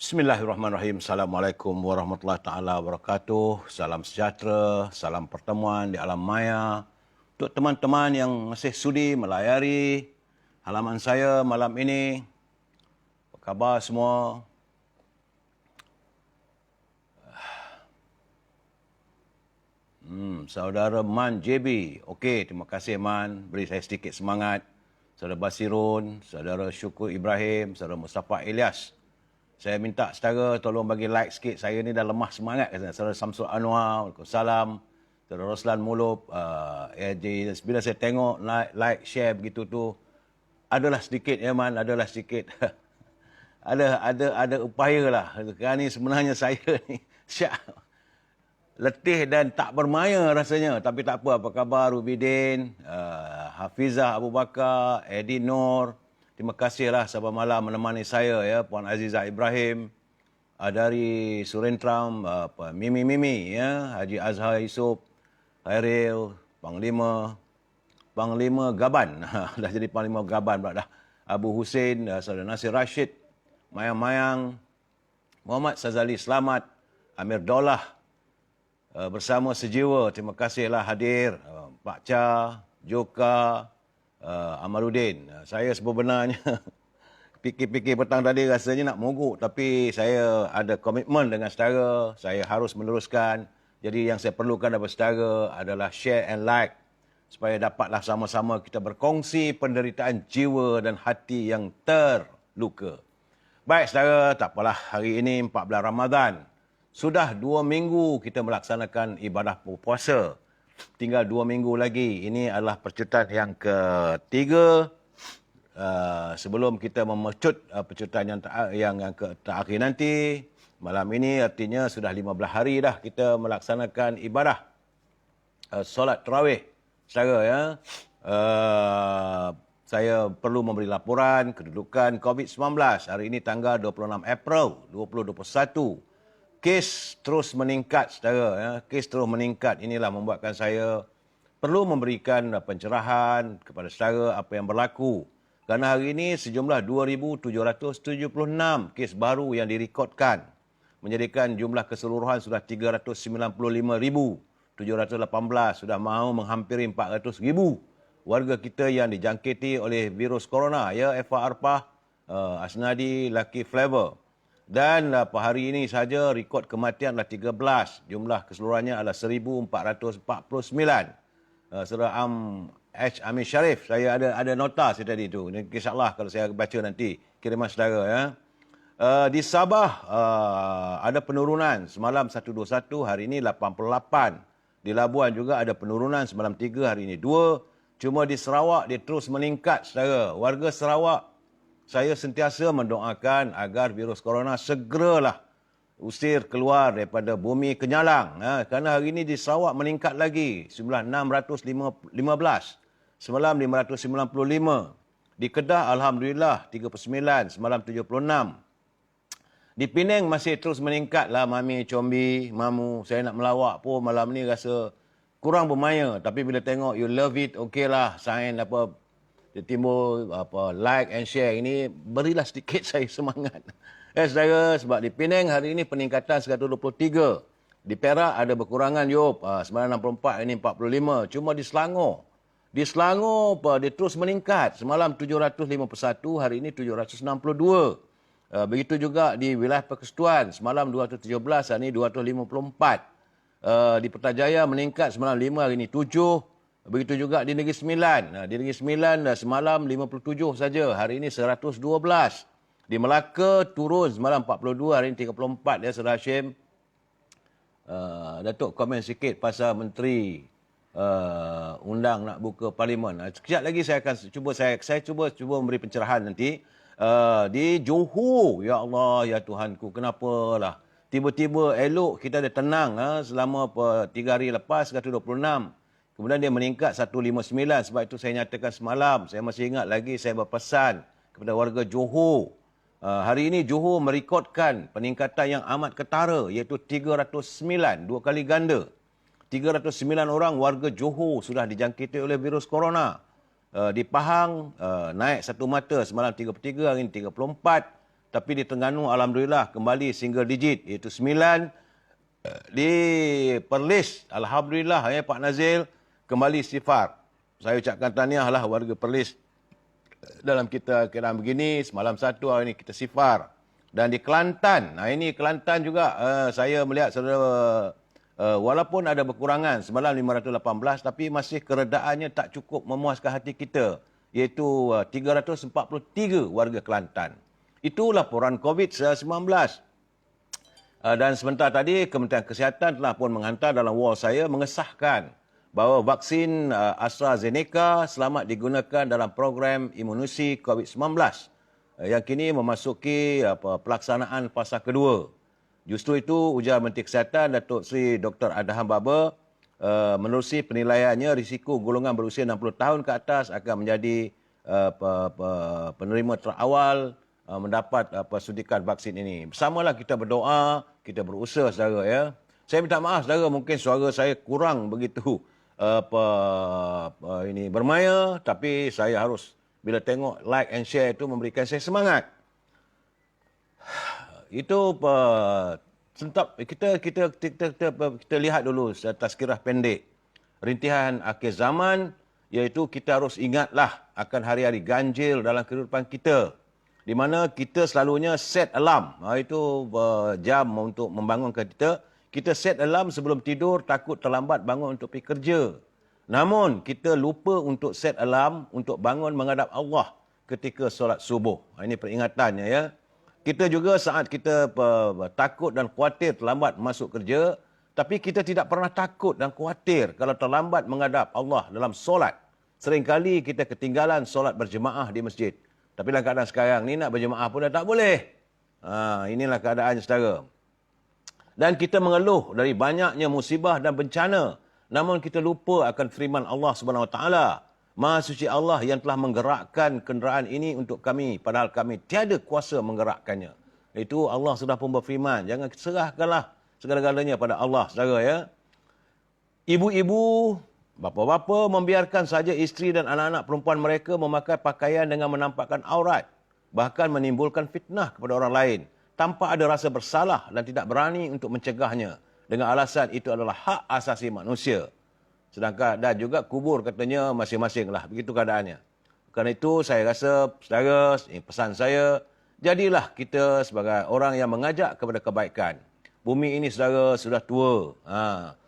Bismillahirrahmanirrahim. Assalamualaikum warahmatullahi taala wabarakatuh. Salam sejahtera, salam pertemuan di alam maya. Untuk teman-teman yang masih sudi melayari halaman saya malam ini, apa khabar semua? Saudara Man JB. Okey, terima kasih Man. Beri saya sedikit semangat. Saudara Basirun, saudara Syukur Ibrahim, saudara Mustafa Ilyas. Saya minta saudara tolong bagi like sikit. Saya ni dah lemah semangat. Saudara Samsul Anwar, Waalaikumsalam. Saudara Roslan Mulub. Bila saya tengok like, share begitu tu, adalah sedikit ya Man, adalah sedikit. ada upaya lah. Sekarang ni sebenarnya saya ni syak letih dan tak bermaya rasanya. Tapi tak apa. Apa khabar Rubidin, Hafizah Abu Bakar, Eddie Nur. Terima kasihlah sahabat malam menemani saya ya, Puan Azizah Ibrahim, dari Surentram, Mimi ya, Haji Azhar Yusof, Khairil, Panglima Gaban. Dah jadi Panglima Gaban pula dah. Abu Hussein, Saudara Nasir Rashid, Mayang-Mayang, Muhammad Sazali Selamat, Amir Daulah, bersama sejiwa. Terima kasihlah hadir Pak Cha, Joka, Amaluddin. Saya sebenarnya fikir-fikir petang tadi rasanya nak mogok, tapi saya ada komitmen dengan saudara, saya harus meneruskan. Jadi yang saya perlukan daripada saudara adalah share and like, supaya dapatlah sama-sama kita berkongsi penderitaan jiwa dan hati yang terluka. Baik saudara, tak apalah, hari ini 14 Ramadan. Sudah 2 minggu kita melaksanakan ibadah puasa. Tinggal 2 minggu lagi. Ini adalah percutan yang ketiga. Sebelum kita memecut percutan yang terakhir nanti. Malam ini artinya sudah 15 hari dah kita melaksanakan ibadah solat tarawih. Saudara ya. Saya perlu memberi laporan kedudukan COVID-19. Hari ini tanggal 26 April 2021. Kes terus meningkat, saudara. Ya. Kes terus meningkat. Inilah membuatkan saya perlu memberikan pencerahan kepada saudara apa yang berlaku. Kerana hari ini sejumlah 2,776 kes baru yang direkodkan. Menjadikan jumlah keseluruhan sudah 395,718. Sudah mahu menghampiri 400,000 warga kita yang dijangkiti oleh virus corona. Ya, Eva Arpah, Asnadi, Lucky Flavor. Dan hari ini saja rekod kematian adalah 13. Jumlah keseluruhannya adalah 1,449. Saudara H. Amir Sharif, saya ada nota saya tadi tu. InsyaAllah kalau saya baca nanti kiriman saudara ya. Di Sabah ada penurunan. Semalam 121, hari ini 88. Di Labuan juga ada penurunan. Semalam 3, hari ini 2. Cuma di Sarawak dia terus meningkat saudara. Warga Sarawak, saya sentiasa mendoakan agar virus corona segeralah usir keluar daripada bumi kenyalang. Kerana hari ini di Sarawak meningkat lagi. Jumlah 615. Semalam 595. Di Kedah, Alhamdulillah, 39. Semalam 76. Di Penang masih terus meningkatlah Mami, Combi, Mamu. Saya nak melawak pun malam ni rasa kurang bermaya. Tapi bila tengok you love it, okeylah. Sign apa, dia timbul like and share ini, berilah sedikit saya semangat. Saudara, sebab di Penang hari ini peningkatan 123. Di Perak ada berkurangan Yop, 964, ini 45. Cuma di Selangor dia terus meningkat. Semalam 751, hari ini 762. Begitu juga di wilayah Persekutuan, semalam 217, hari ini 254. Di Putrajaya meningkat semalam 5, hari ini 7. Begitu juga di Negeri Sembilan. Di Negeri Sembilan semalam 57 saja. Hari ini 112. Di Melaka turun semalam 42. Hari ini 34. Ya, Saudara Hashim. Datuk komen sikit pasal Menteri undang nak buka parlimen. Sekejap lagi saya akan cuba memberi pencerahan nanti. Di Johor, ya Allah, ya Tuhanku, kenapalah tiba-tiba elok kita ada tenang selama 3 hari lepas, 126. Kemudian dia meningkat 159. Sebab itu saya nyatakan semalam. Saya masih ingat lagi saya berpesan kepada warga Johor. Hari ini Johor merekodkan peningkatan yang amat ketara, iaitu 309. 2 kali ganda. 309 orang warga Johor sudah dijangkiti oleh virus corona. Di Pahang naik satu mata. Semalam 33, hari ini 34. Tapi di Terengganu alhamdulillah kembali single digit iaitu 9. Di Perlis alhamdulillah Pak Nazil kembali sifar. Saya ucapkan tahniahlah warga Perlis dalam kita keadaan begini, semalam 1, hari ini kita sifar. Dan di Kelantan, ini Kelantan juga saya melihat saudara, walaupun ada berkurangan semalam 518, tapi masih keredaannya tak cukup memuaskan hati kita, iaitu 343 warga Kelantan. Itu laporan COVID-19. Dan sebentar tadi Kementerian Kesihatan telah pun menghantar dalam wall saya mengesahkan bahawa vaksin AstraZeneca selamat digunakan dalam program imunisasi COVID-19 yang kini memasuki pelaksanaan fasa kedua. Justru itu ujar Menteri Kesihatan Datuk Seri Dr. Adham Baba menerusi penilaiannya risiko golongan berusia 60 tahun ke atas akan menjadi penerima terawal mendapat suntikan vaksin ini. Bersamalah kita berdoa, kita berusaha saudara ya. Saya minta maaf saudara, mungkin suara saya kurang begitu ini bermaya, tapi saya harus bila tengok like and share itu memberikan saya semangat. Itu kita lihat dulu tazkirah pendek rintihan akhir zaman, iaitu kita harus ingatlah akan hari-hari ganjil dalam kehidupan kita, di mana kita selalunya set alarm. Itu jam untuk membangunkan kita. Kita set alarm sebelum tidur, takut terlambat bangun untuk pergi kerja. Namun, kita lupa untuk set alarm untuk bangun menghadap Allah ketika solat subuh. Ini peringatannya ya. Kita juga saat kita takut dan khawatir terlambat masuk kerja, tapi kita tidak pernah takut dan khawatir kalau terlambat menghadap Allah dalam solat. Seringkali kita ketinggalan solat berjemaah di masjid. Tapi dalam keadaan sekarang ni nak berjemaah pun dah tak boleh. Inilah keadaannya saudara. Dan kita mengeluh dari banyaknya musibah dan bencana. Namun kita lupa akan firman Allah Subhanahu Wa Taala. Maha suci Allah yang telah menggerakkan kenderaan ini untuk kami, padahal kami tiada kuasa menggerakkannya. Itu Allah sudah pun berfirman. Jangan serahkanlah segala-galanya pada Allah, saudara ya. Ibu-ibu, bapa-bapa membiarkan saja isteri dan anak-anak perempuan mereka memakai pakaian dengan menampakkan aurat, bahkan menimbulkan fitnah kepada orang lain, tanpa ada rasa bersalah dan tidak berani untuk mencegahnya, dengan alasan itu adalah hak asasi manusia. Sedangkan dan juga kubur katanya masing-masing lah. Begitu keadaannya. Kerana itu saya rasa, saudara, pesan saya, jadilah kita sebagai orang yang mengajak kepada kebaikan. Bumi ini, saudara, sudah tua.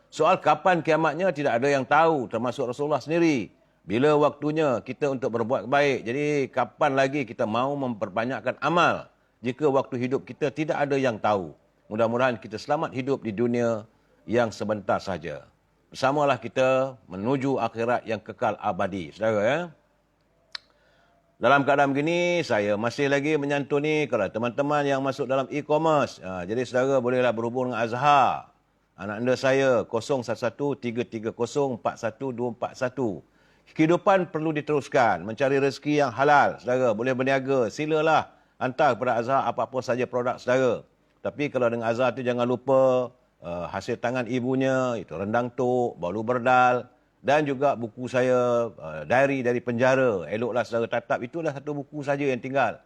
Soal kapan kiamatnya tidak ada yang tahu, termasuk Rasulullah sendiri. Bila waktunya kita untuk berbuat baik. Jadi kapan lagi kita mahu memperbanyakkan amal jika waktu hidup kita tidak ada yang tahu. Mudah-mudahan kita selamat hidup di dunia yang sebentar saja. Bersamalah kita menuju akhirat yang kekal abadi. Saudara ya. Dalam keadaan begini, saya masih lagi menyantuni kalau teman-teman yang masuk dalam e-commerce. Jadi saudara bolehlah berhubung dengan Azhar. Anak anda saya 0113304141. Kehidupan perlu diteruskan. Mencari rezeki yang halal. Saudara boleh berniaga. Silalah hantar kepada Azhar apa-apa saja produk saudara. Tapi kalau dengan Azhar itu jangan lupa hasil tangan ibunya, itu rendang tok, balu berdal, dan juga buku saya, diary dari penjara. Eloklah saudara tatap. Itulah satu buku saja yang tinggal.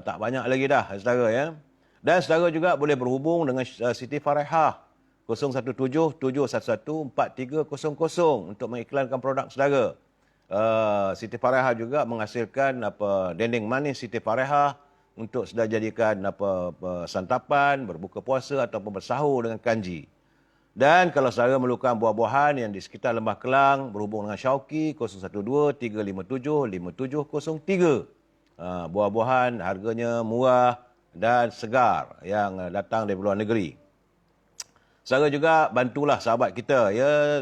Tak banyak lagi dah saudara ya. Dan saudara juga boleh berhubung dengan Siti Farehah 0177114300 untuk mengiklankan produk saudara. Siti Farehah juga menghasilkan dendeng manis Siti Farehah untuk sudah jadikan santapan, berbuka puasa ataupun bersahur dengan kanji. Dan kalau saudara memerlukan buah-buahan yang di sekitar Lembah Kelang, berhubung dengan Syauqi 0123575703. Buah-buahan harganya murah dan segar yang datang dari luar negeri. Saudara juga bantulah sahabat kita ya,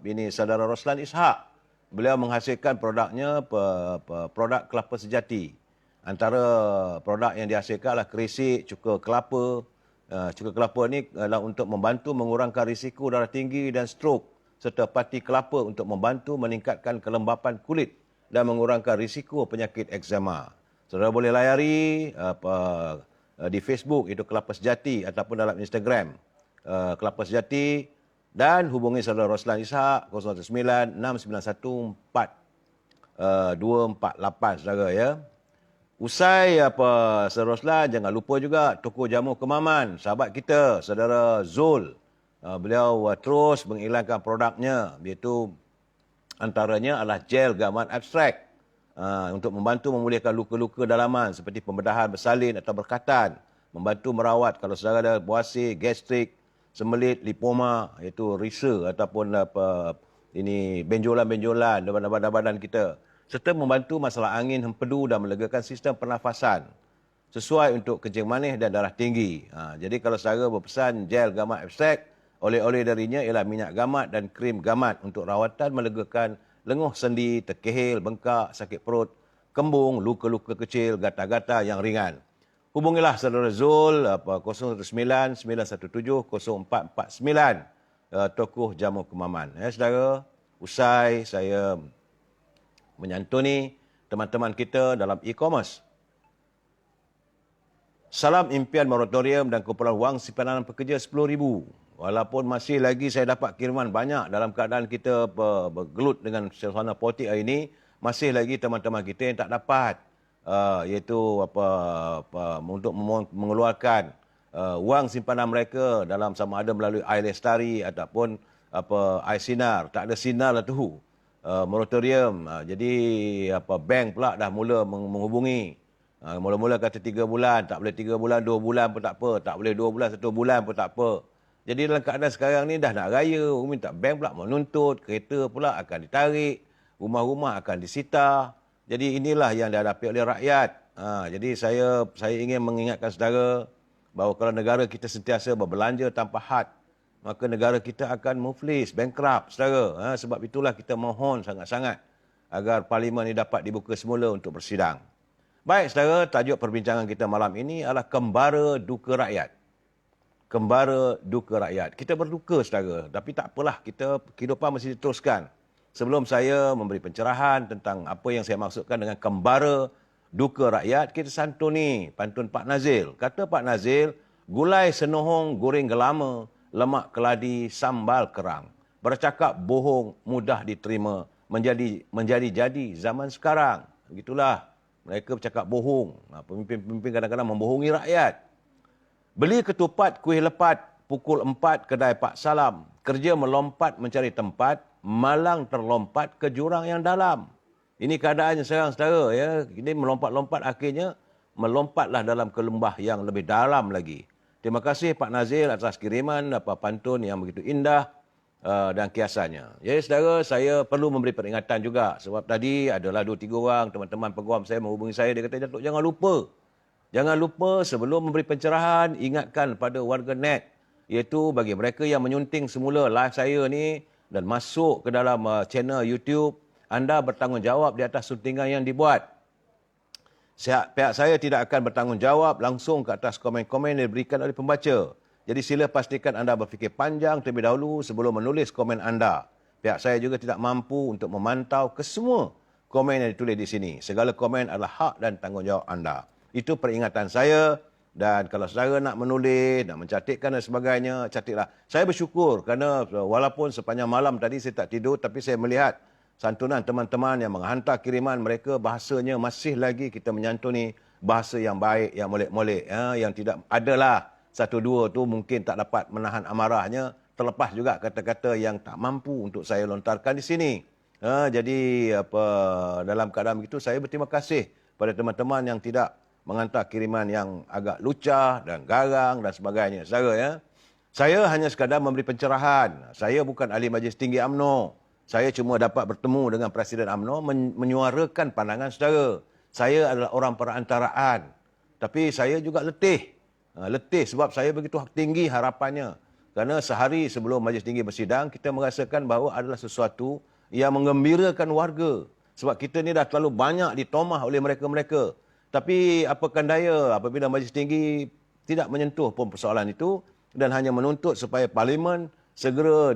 ini saudara Roslan Ishak. Beliau menghasilkan produknya produk kelapa sejati. Antara produk yang dihasilkan adalah kerisik, cuka kelapa. Cuka kelapa ni adalah untuk membantu mengurangkan risiko darah tinggi dan strok, serta pati kelapa untuk membantu meningkatkan kelembapan kulit dan mengurangkan risiko penyakit eksema. Saudara boleh layari di Facebook, itu Kelapa Sejati, ataupun dalam Instagram Kelapa Sejati, dan hubungi saudara Roslan Ishak 019 691 4248 saudara ya. Usai seterusnya, jangan lupa juga toko jamu Kemaman, sahabat kita, saudara Zul. Beliau terus mengiklankan produknya, iaitu antaranya adalah gel gamat abstrak untuk membantu memulihkan luka-luka dalaman seperti pembedahan bersalin atau berkatan, membantu merawat kalau saudara ada buasir, gastrik, sembelit, lipoma, iaitu risa ataupun ini benjolan-benjolan dalam badan kita, serta membantu masalah angin, hempedu dan melegakan sistem pernafasan sesuai untuk kencing manis dan darah tinggi. Jadi kalau saudara berpesan gel gamat abstrak, oleh-oleh darinya ialah minyak gamat dan krim gamat untuk rawatan melegakan lenguh sendi, terkehil, bengkak, sakit perut, kembung, luka-luka kecil, gatal-gatal yang ringan. Hubungilah saudara Zul 019 917 0449 Tokoh Jamu Kemaman. Saudara, usai saya menyantuni teman-teman kita dalam e-commerce. Salam impian moratorium dan kumpulan wang simpanan pekerja 10,000. Walaupun masih lagi saya dapat kiriman banyak dalam keadaan kita bergelut dengan suasana politik hari ini, masih lagi teman-teman kita yang tak dapat iaitu untuk mengeluarkan wang simpanan mereka dalam sama ada melalui air lestari ataupun air sinar. Tak ada sinar lah tu. Moratorium. Jadi bank pula dah mula menghubungi. Mula-mula kata 3 bulan, tak boleh 3 bulan, 2 bulan pun tak apa. Tak boleh 2 bulan, 1 bulan pun tak apa. Jadi dalam keadaan sekarang ni dah nak raya, minta bank pula menuntut, kereta pula akan ditarik, rumah-rumah akan disita. Jadi inilah yang dihadapi oleh rakyat. Jadi saya ingin mengingatkan saudara bahawa kalau negara kita sentiasa berbelanja tanpa had, maka negara kita akan muflis, bankrupt, saudara. Sebab itulah kita mohon sangat-sangat agar parlimen ini dapat dibuka semula untuk bersidang. Baik, saudara, tajuk perbincangan kita malam ini adalah Kembara Duka Rakyat. Kembara Duka Rakyat. Kita berduka, saudara. Tapi tak apalah, kehidupan mesti diteruskan. Sebelum saya memberi pencerahan tentang apa yang saya maksudkan dengan Kembara Duka Rakyat, kita santuni pantun Pak Nazil. Kata Pak Nazil, gulai senohong goreng gelama, lemak keladi sambal kerang. Bercakap bohong mudah diterima, menjadi zaman sekarang. Begitulah. Mereka bercakap bohong. Pemimpin-pemimpin kadang-kadang membohongi rakyat. Beli ketupat kuih lepat, pukul 4 kedai Pak Salam. Kerja melompat mencari tempat, malang terlompat ke jurang yang dalam. Ini keadaannya sekarang, saudara. Ya. Ini melompat-lompat akhirnya melompatlah dalam ke lembah yang lebih dalam lagi. Terima kasih Pak Nazil atas kiriman pantun yang begitu indah dan kiasannya. Jadi saudara, saya perlu memberi peringatan juga. Sebab tadi adalah 2-3 orang teman-teman peguam saya menghubungi saya. Dia kata, Datuk, jangan lupa. Jangan lupa sebelum memberi pencerahan, ingatkan pada warga net. Iaitu bagi mereka yang menyunting semula live saya ni dan masuk ke dalam channel YouTube, anda bertanggungjawab di atas suntingan yang dibuat. Pihak saya tidak akan bertanggungjawab langsung ke atas komen-komen yang diberikan oleh pembaca. Jadi sila pastikan anda berfikir panjang terlebih dahulu sebelum menulis komen anda. Pihak saya juga tidak mampu untuk memantau kesemua komen yang ditulis di sini. Segala komen adalah hak dan tanggungjawab anda. Itu peringatan saya. Dan kalau saudara nak menulis, nak mencatatkan dan sebagainya, catatlah. Saya bersyukur kerana walaupun sepanjang malam tadi saya tak tidur, tapi saya melihat santunan teman-teman yang menghantar kiriman mereka, bahasanya masih lagi kita menyantuni bahasa yang baik, yang molek-molek. Yang tidak adalah satu dua tu mungkin tak dapat menahan amarahnya, terlepas juga kata-kata yang tak mampu untuk saya lontarkan di sini. Jadi dalam keadaan begitu saya berterima kasih pada teman-teman yang tidak menghantar kiriman yang agak lucah dan garang dan sebagainya. Saudara, ya. Saya hanya sekadar memberi pencerahan. Saya bukan ahli Majlis Tinggi UMNO. Saya cuma dapat bertemu dengan Presiden UMNO menyuarakan pandangan saudara. Saya adalah orang perantaraan. Tapi saya juga letih. Letih sebab saya begitu tinggi harapannya. Kerana sehari sebelum Majlis Tinggi bersidang, kita merasakan bahawa adalah sesuatu yang menggembirakan warga. Sebab kita ni dah terlalu banyak ditomah oleh mereka-mereka. Tapi apakan daya apabila Majlis Tinggi tidak menyentuh pun persoalan itu dan hanya menuntut supaya Parlimen segera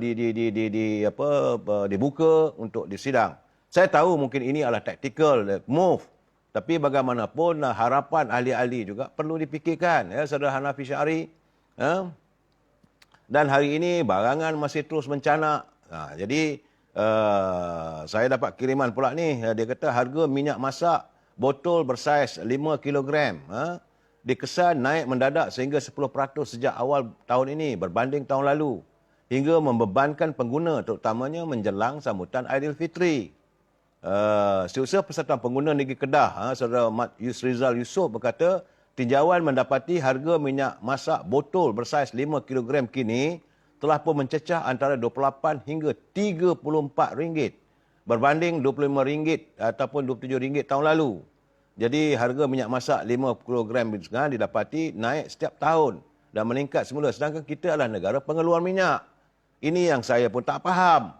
dibuka untuk disidang. Saya tahu mungkin ini adalah tactical move. Tapi bagaimanapun harapan ahli-ahli juga perlu dipikirkan. Ya, Saudara Hanafi Syari. Dan hari ini barangan masih terus mencanak. Jadi saya dapat kiriman pula ni. Dia kata harga minyak masak botol bersaiz 5 kilogram dikesan naik mendadak sehingga 10% sejak awal tahun ini berbanding tahun lalu, hingga membebankan pengguna terutamanya menjelang sambutan Aidilfitri. Setiausaha Persatuan Pengguna Negeri Kedah, Saudara Mat Yusrizal Yusof berkata, tinjauan mendapati harga minyak masak botol bersaiz 5 kilogram kini telah pun mencecah antara RM28 hingga RM34 berbanding RM25 ataupun RM27 tahun lalu. Jadi harga minyak masak 5 kilogram sekarang didapati naik setiap tahun dan meningkat semula, sedangkan kita adalah negara pengeluar minyak. Ini yang saya pun tak faham.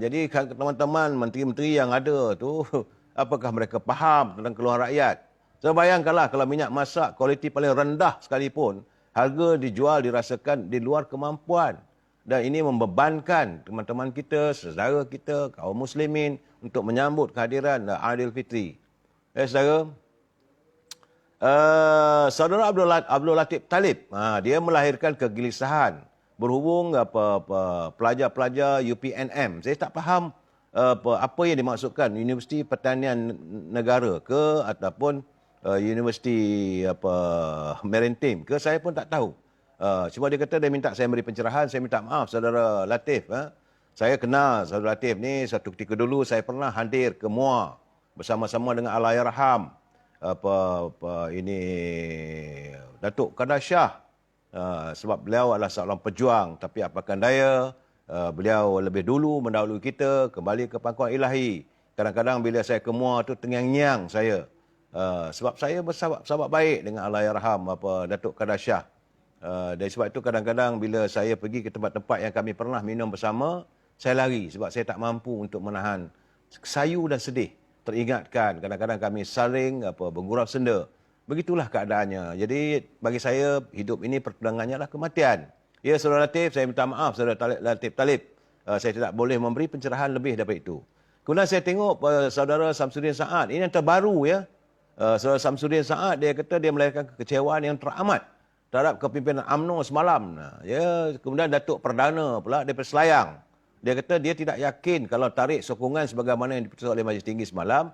Jadi teman-teman menteri-menteri yang ada tu, apakah mereka faham tentang keluhan rakyat? So bayangkanlah kalau minyak masak kualiti paling rendah sekalipun, harga dijual dirasakan di luar kemampuan. Dan ini membebankan teman-teman kita, saudara kita, kaum muslimin untuk menyambut kehadiran Aidilfitri. Saudara, Saudara Abdul Latif Talib, dia melahirkan kegelisahan berhubung pelajar-pelajar UPNM. Saya tak faham apa yang dimaksudkan, Universiti Pertanian Negara ke ataupun Universiti Maritime ke, saya pun tak tahu. Cuma dia kata dia minta saya beri pencerahan. Saya minta maaf Saudara Latif. Saya kenal Saudara Latif ni, satu ketika dulu saya pernah hadir ke MUA bersama-sama dengan Allahyarham Datuk Kadar Shah. Sebab beliau adalah seorang pejuang, tapi apakan daya, beliau lebih dulu mendahului kita kembali ke pangkuan ilahi. Kadang-kadang bila saya ke MUA tu tengyang-nyang saya. Sebab saya bersahabat baik dengan Allahyarham Datuk Kadar Shah. Dari sebab itu kadang-kadang bila saya pergi ke tempat-tempat yang kami pernah minum bersama, saya lari sebab saya tak mampu untuk menahan sayu dan sedih. Teringatkan kadang-kadang kami saling bergurau senda. Begitulah keadaannya. Jadi bagi saya hidup ini pertunangannya adalah kematian. Ya Saudara Latif, saya minta maaf Saudara Latif Talib. Saya tidak boleh memberi pencerahan lebih daripada itu. Kemudian saya tengok Saudara Samsudin Saad. Ini yang terbaru ya. Saudara Samsudin Saad dia kata dia melahirkan kekecewaan yang teramat terhadap kepimpinan UMNO semalam. Ya, kemudian Datuk Perdana pula daripada Selayang. Dia kata dia tidak yakin kalau tarik sokongan sebagaimana yang diputuskan oleh Majlis Tinggi semalam,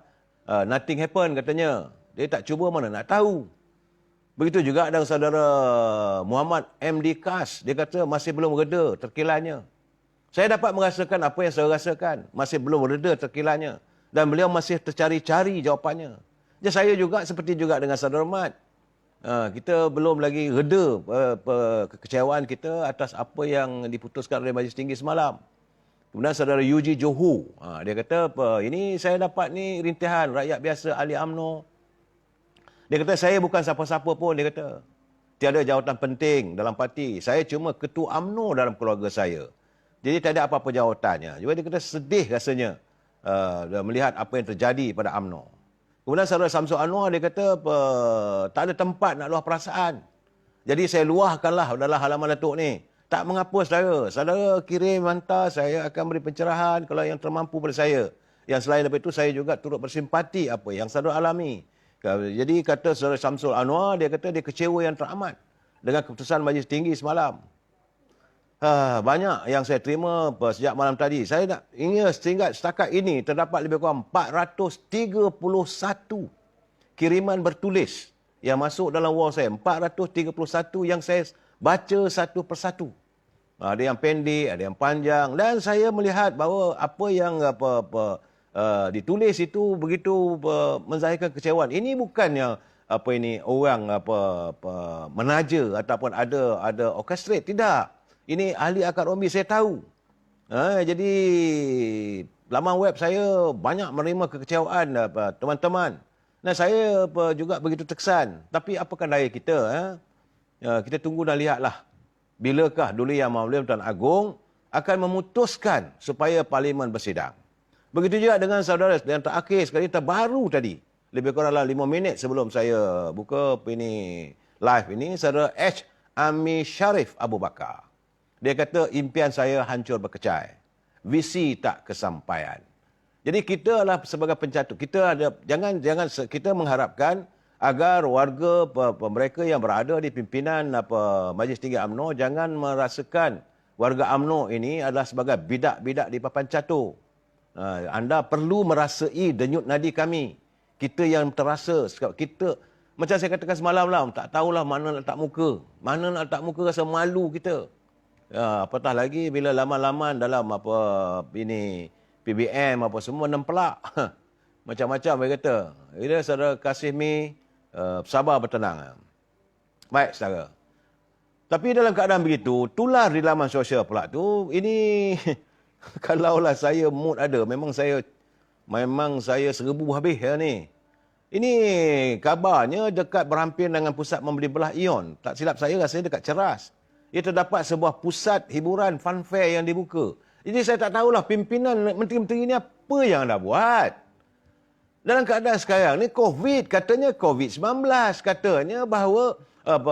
nothing happen katanya. Dia tak cuba mana nak tahu. Begitu juga dengan Saudara Muhammad M.D. Kas. Dia kata masih belum reda terkilanya. Saya dapat merasakan apa yang saya rasakan. Masih belum reda terkilanya. Dan beliau masih tercari-cari jawapannya. Jadi saya juga seperti juga dengan Saudara Mat. Kita belum lagi reda kekecewaan kita atas apa yang diputuskan oleh Majlis Tinggi semalam. Kemudian Saudara Yuji Johor, dia kata, ini saya dapat ni rintihan rakyat biasa ahli UMNO. Dia kata, saya bukan siapa-siapa pun, dia kata. Tiada jawatan penting dalam parti. Saya cuma ketua UMNO dalam keluarga saya. Jadi tak ada apa-apa jawatannya. Jadi dia kata sedih rasanya melihat apa yang terjadi pada UMNO. Kemudian Saudara Samsul Anwar, dia kata, tak ada tempat nak luah perasaan. Jadi saya luahkanlah dalam halaman Datuk ni. Tak mengapa saudara. Saudara kirim, hantar, saya akan beri pencerahan kalau yang termampu pada saya. Yang selain daripada itu, saya juga turut bersimpati apa yang saudara alami. Jadi kata Saudara Samsul Anwar, dia kata dia kecewa yang teramat dengan keputusan Majlis Tinggi semalam. Banyak yang saya terima sejak malam tadi. Saya nak ingat setakat ini terdapat lebih kurang 431 kiriman bertulis yang masuk dalam wall saya. 431 yang saya baca satu persatu. Ada yang pendek, ada yang panjang. Dan saya melihat bahawa apa yang ditulis itu begitu menzahirkan kecewaan. Ini bukannya orang menaja ataupun ada orchestrate. Tidak. Ini ahli akar umbi, saya tahu. Jadi laman web saya banyak menerima kekecewaan teman-teman. Dan saya juga begitu terkesan. Tapi apakah daya kita? Kita tunggu dan lihatlah. Bilakah Duli Yang Maha Tuan Agong akan memutuskan supaya Parlimen bersidang. Begitu juga dengan saudara yang terakhir sekali, terbaru tadi. Lebih kurang 5 minit sebelum saya buka live ini, saudara H. Ami Sharif Abu Bakar. Dia kata impian saya hancur berkecai. Visi tak kesampaian. Jadi kita adalah sebagai pencatut. Jangan kita mengharapkan agar warga mereka yang berada di pimpinan Majlis Tinggi UMNO jangan merasakan warga UMNO ini adalah sebagai bidak-bidak di papan catur. Anda perlu merasai denyut nadi kami. Kita yang terasa, kita macam saya katakan semalam lah, tak tahulah mana nak letak muka. Mana nak letak muka rasa malu kita. Ya, apatah lagi bila laman-laman dalam apa ini PBM apa semua nempelak. Macam-macam saya kata. Bila saudara kasih mi sabar bertenang. Baik saudara. Tapi dalam keadaan begitu, tular di laman sosial pula tu, ini kalaulah saya mood ada, memang saya seribu habis ya ni. Ini kabarnya dekat berhampir dengan pusat membeli belah Ion. Tak silap saya rasanya dekat Ceras. Ia terdapat sebuah pusat hiburan fun fair yang dibuka. Jadi saya tak tahulah pimpinan menteri-menteri ini apa yang dah buat. Dalam keadaan sekarang ni COVID, katanya COVID-19, katanya bahawa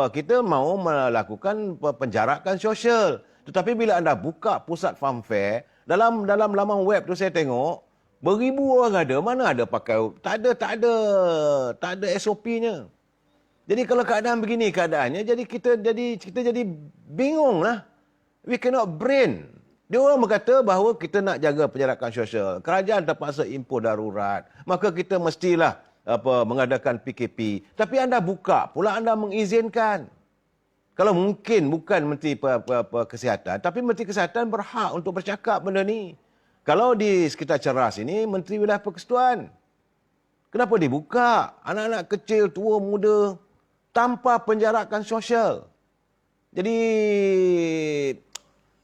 kita mahu melakukan penjarakan sosial. Tetapi bila anda buka pusat fun fair, dalam laman web tu saya tengok, beribu orang ada, mana ada pakai, tak ada SOP-nya. Jadi kalau keadaan begini keadaannya, jadi kita jadi bingung lah. We cannot brain. Dia orang berkata bahawa kita nak jaga penjarakan sosial. Kerajaan terpaksa impor darurat. Maka kita mestilah mengadakan PKP. Tapi anda buka pula anda mengizinkan. Kalau mungkin bukan Menteri Kesihatan, tapi Menteri Kesihatan berhak untuk bercakap benda ni. Kalau di sekitar Ceras ini, Menteri Wilayah Persekutuan. Kenapa dibuka? Anak-anak kecil, tua, muda, tanpa penjarakan sosial. Jadi,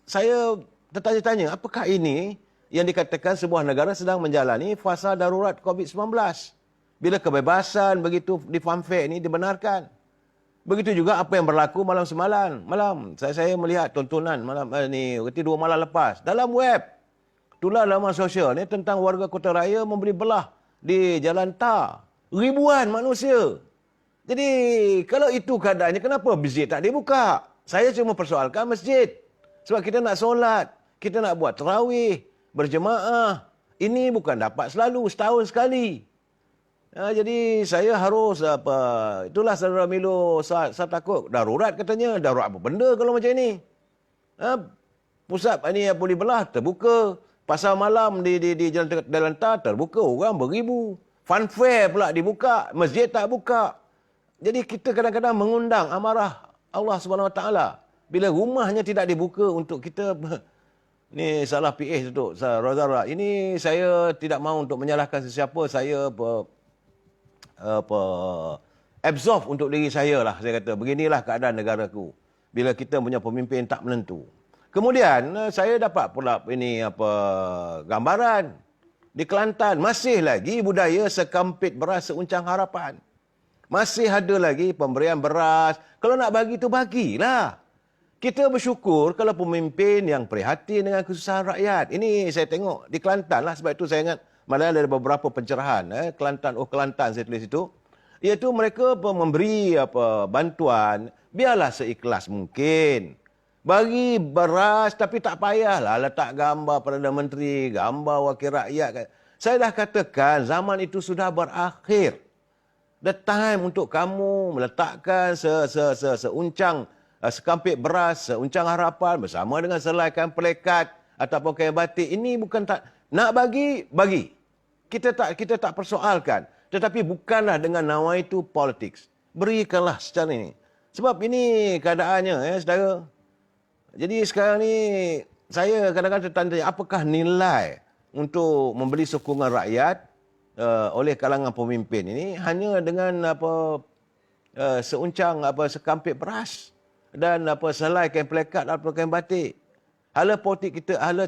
saya tertanya-tanya, apakah ini yang dikatakan sebuah negara sedang menjalani fasa darurat COVID-19? Bila kebebasan begitu di fun fair ini dibenarkan. Begitu juga apa yang berlaku malam semalam. Saya melihat tontonan malam ni, 2 malam lepas. Dalam web, tular laman sosial ni tentang warga Kota Raya membeli belah di Jalan Tar. Ribuan manusia. Jadi, kalau itu keadaannya, kenapa masjid tak dibuka? Saya cuma persoalkan masjid. Sebab kita nak solat, kita nak buat tarawih, berjemaah. Ini bukan dapat selalu, setahun sekali. Jadi saya harus itulah saudara Milo, saya takut darurat katanya. Darurat apa benda kalau macam ini? Pusat ini boleh belah terbuka. Pasar malam di Jalan Tar terbuka, orang beribu. Fun fair pula dibuka, masjid tak buka. Jadi kita kadang-kadang mengundang amarah Allah Subhanahu Wa Taala bila rumahnya tidak dibuka untuk kita. Ni salah PH tu, Razara. Ini saya tidak mahu untuk menyalahkan sesiapa. Saya absorb untuk diri saya lah. Saya kata, beginilah keadaan negaraku. Bila kita punya pemimpin tak menentu. Kemudian, saya dapat pula ini gambaran. Di Kelantan, masih lagi budaya sekampit beras seuncang harapan. Masih ada lagi pemberian beras. Kalau nak bagi tu bagilah. Kita bersyukur kalau pemimpin yang prihatin dengan kesusahan rakyat. Ini saya tengok di Kelantan lah. Sebab itu saya ingat malah ada beberapa pencerahan. Kelantan saya tulis itu. Iaitu mereka memberi bantuan. Biarlah seikhlas mungkin. Bagi beras tapi tak payahlah letak gambar Perdana Menteri, gambar wakil rakyat. Saya dah katakan zaman itu sudah berakhir. The time untuk kamu meletakkan seuncang sekampit beras, seuncang harapan bersama dengan selaikan pelekat ataupun kain batik. Ini bukan tak nak bagi. Kita tak persoalkan. Tetapi bukanlah dengan nawaitu politics. Berikanlah secara ini. Sebab ini keadaannya saudara. Jadi sekarang ni saya kadang-kadang tertanya apakah nilai untuk membeli sokongan rakyat oleh kalangan pemimpin ini hanya dengan seuncang sekampit beras dan selai kain pelekat atau kain batik. Hala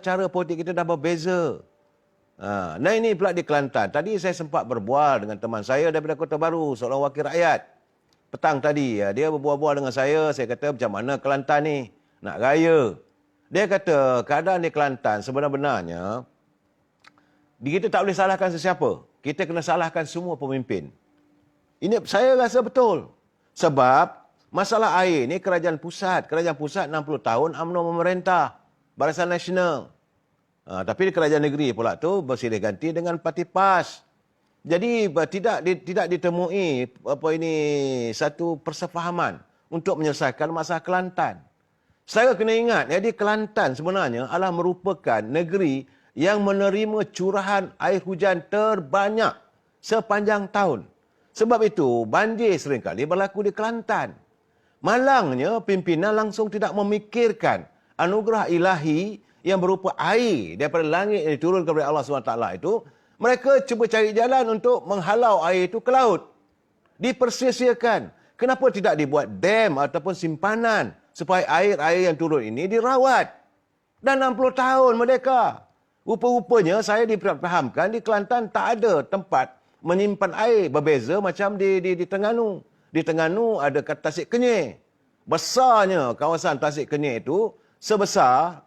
cara politik kita dah berbeza. Nah ini pula di Kelantan. Tadi saya sempat berbual dengan teman saya daripada Kota Baru, seorang wakil rakyat. Petang tadi dia berbual-bual dengan saya kata macam mana Kelantan ni nak raya. Dia kata keadaan di Kelantan sebenarnya kita tak boleh salahkan sesiapa. Kita kena salahkan semua pemimpin. Ini saya rasa betul. Sebab masalah air ni kerajaan pusat 60 tahun UMNO memerintah. Barisan Nasional. Tapi di kerajaan negeri pula tu bersilih ganti dengan Parti PAS. Jadi tidak ditemui satu persefahaman untuk menyelesaikan masalah Kelantan. Saya kena ingat, di Kelantan sebenarnya adalah merupakan negeri yang menerima curahan air hujan terbanyak sepanjang tahun. Sebab itu, banjir seringkali berlaku di Kelantan. Malangnya, pimpinan langsung tidak memikirkan anugerah ilahi yang berupa air daripada langit yang diturunkan oleh Allah SWT itu. Mereka cuba cari jalan untuk menghalau air itu ke laut. Dipersia-siakan. Kenapa tidak dibuat dam ataupun simpanan supaya air-air yang turun ini dirawat? Dah 60 tahun merdeka. Rupa-rupanya saya dipahamkan di Kelantan tak ada tempat menyimpan air. Berbeza macam di Terengganu. Di Terengganu ada Tasik Kenyir. Besarnya kawasan Tasik Kenyir itu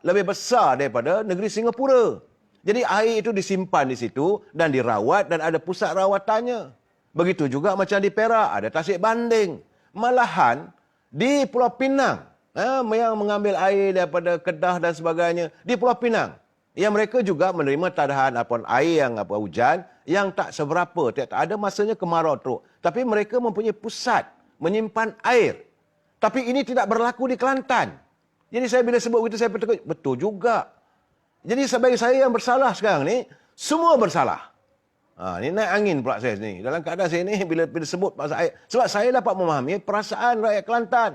lebih besar daripada negeri Singapura. Jadi air itu disimpan di situ dan dirawat dan ada pusat rawatannya. Begitu juga macam di Perak, ada Tasik Banding. Malahan di Pulau Pinang, yang mengambil air daripada Kedah dan sebagainya, di Pulau Pinang, yang mereka juga menerima tadahan air yang hujan yang tak seberapa. Tak ada masanya kemarau teruk. Tapi mereka mempunyai pusat menyimpan air. Tapi ini tidak berlaku di Kelantan. Jadi saya bila sebut begitu saya bertekuk, betul juga. Jadi sebagai saya yang bersalah sekarang ni, semua bersalah. Ni naik angin pula saya ni. Dalam keadaan saya ni bila sebut pasal air. Sebab saya dapat memahami perasaan rakyat Kelantan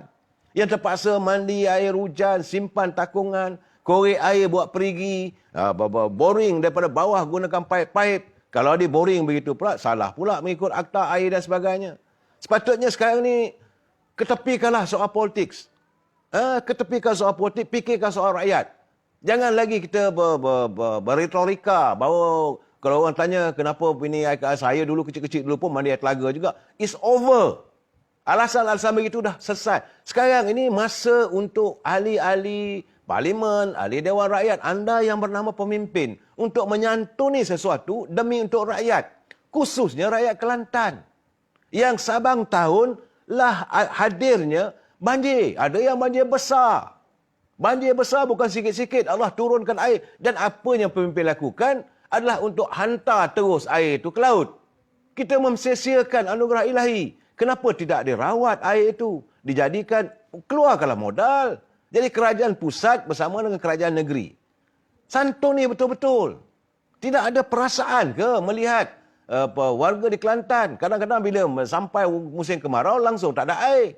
yang terpaksa mandi air hujan, simpan takungan, korek air buat perigi, boring daripada bawah gunakan paip-paip. Kalau di boring begitu pula, salah pula mengikut akta air dan sebagainya. Sepatutnya sekarang ni, ketepikanlah soal politik. Ketepikan soal politik, fikirkan soal rakyat. Jangan lagi kita berretorika bahawa kalau orang tanya kenapa ini saya dulu kecil-kecil dulu pun mandi air telaga juga. It's over. Alasan-alasan begitu dah selesai. Sekarang ini masa untuk ahli-ahli Parlimen, ahli Dewan Rakyat, anda yang bernama pemimpin untuk menyantuni sesuatu demi untuk rakyat. Khususnya rakyat Kelantan. Yang sabang tahun lah hadirnya banjir. Ada yang banjir besar. Banjir besar bukan sikit-sikit. Allah turunkan air. Dan apa yang pemimpin lakukan adalah untuk hantar terus air itu ke laut. Kita memsia-siakan anugerah ilahi. Kenapa tidak dirawat air itu? Dijadikan, keluarkanlah modal. Jadi kerajaan pusat bersama dengan kerajaan negeri. Santuni betul-betul. Tidak ada perasaan ke melihat warga di Kelantan. Kadang-kadang bila sampai musim kemarau langsung tak ada air.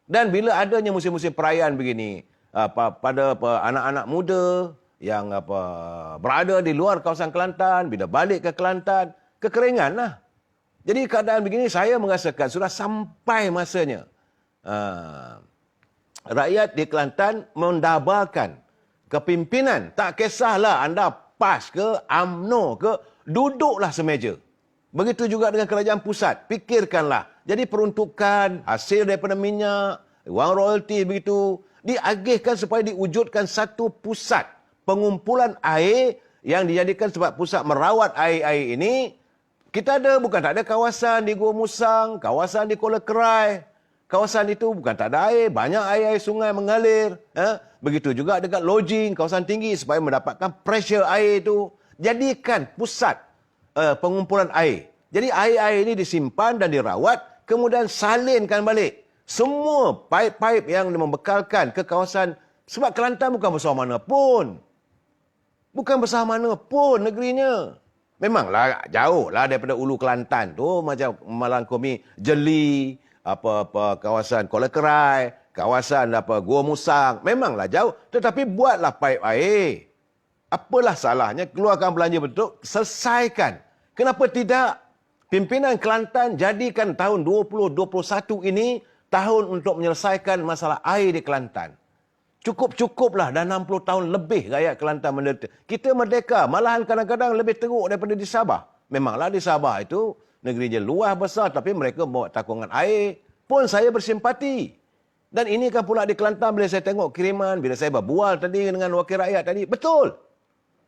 Dan bila adanya musim-musim perayaan begini, pada anak-anak muda yang berada di luar kawasan Kelantan, bila balik ke Kelantan, kekeringan lah. Jadi keadaan begini saya merasakan sudah sampai masanya rakyat di Kelantan mendabarkan kepimpinan. Tak kisahlah anda PAS ke, UMNO ke, duduklah semeja. Begitu juga dengan kerajaan pusat. Fikirkanlah. Jadi peruntukan, hasil daripada minyak, wang royalti begitu, diagihkan supaya diwujudkan satu pusat pengumpulan air yang dijadikan sebab pusat merawat air-air ini. Kita ada, bukan tak ada kawasan di Gua Musang, kawasan di Kuala Kerai. Kawasan itu bukan tak ada air, banyak air-air sungai mengalir. Begitu juga dekat lodging, kawasan tinggi supaya mendapatkan pressure air itu. Jadikan pusat pengumpulan air. Jadi air-air ini disimpan dan dirawat, kemudian salinkan balik. Semua paip-paip yang membekalkan ke kawasan, sebab Kelantan bukan besar mana pun. Bukan besar mana pun negerinya. Memanglah jauh lah daripada Ulu Kelantan tu, macam melangkumi Jeli, kawasan Kuala Kerai, kawasan Gua Musang. Memanglah jauh, tetapi buatlah paip air. Apalah salahnya, keluarkan belanja betul, selesaikan. Kenapa tidak? Pimpinan Kelantan jadikan tahun 2021 ini tahun untuk menyelesaikan masalah air di Kelantan. Cukup-cukuplah, dah 60 tahun lebih rakyat Kelantan menderita. Kita merdeka, malahan kadang-kadang lebih teruk daripada di Sabah. Memanglah di Sabah itu negeri je luas besar, tapi mereka bawa takungan air. Pun saya bersimpati. Dan ini kan pula di Kelantan, bila saya tengok kiriman, bila saya berbual tadi dengan wakil rakyat tadi, betul.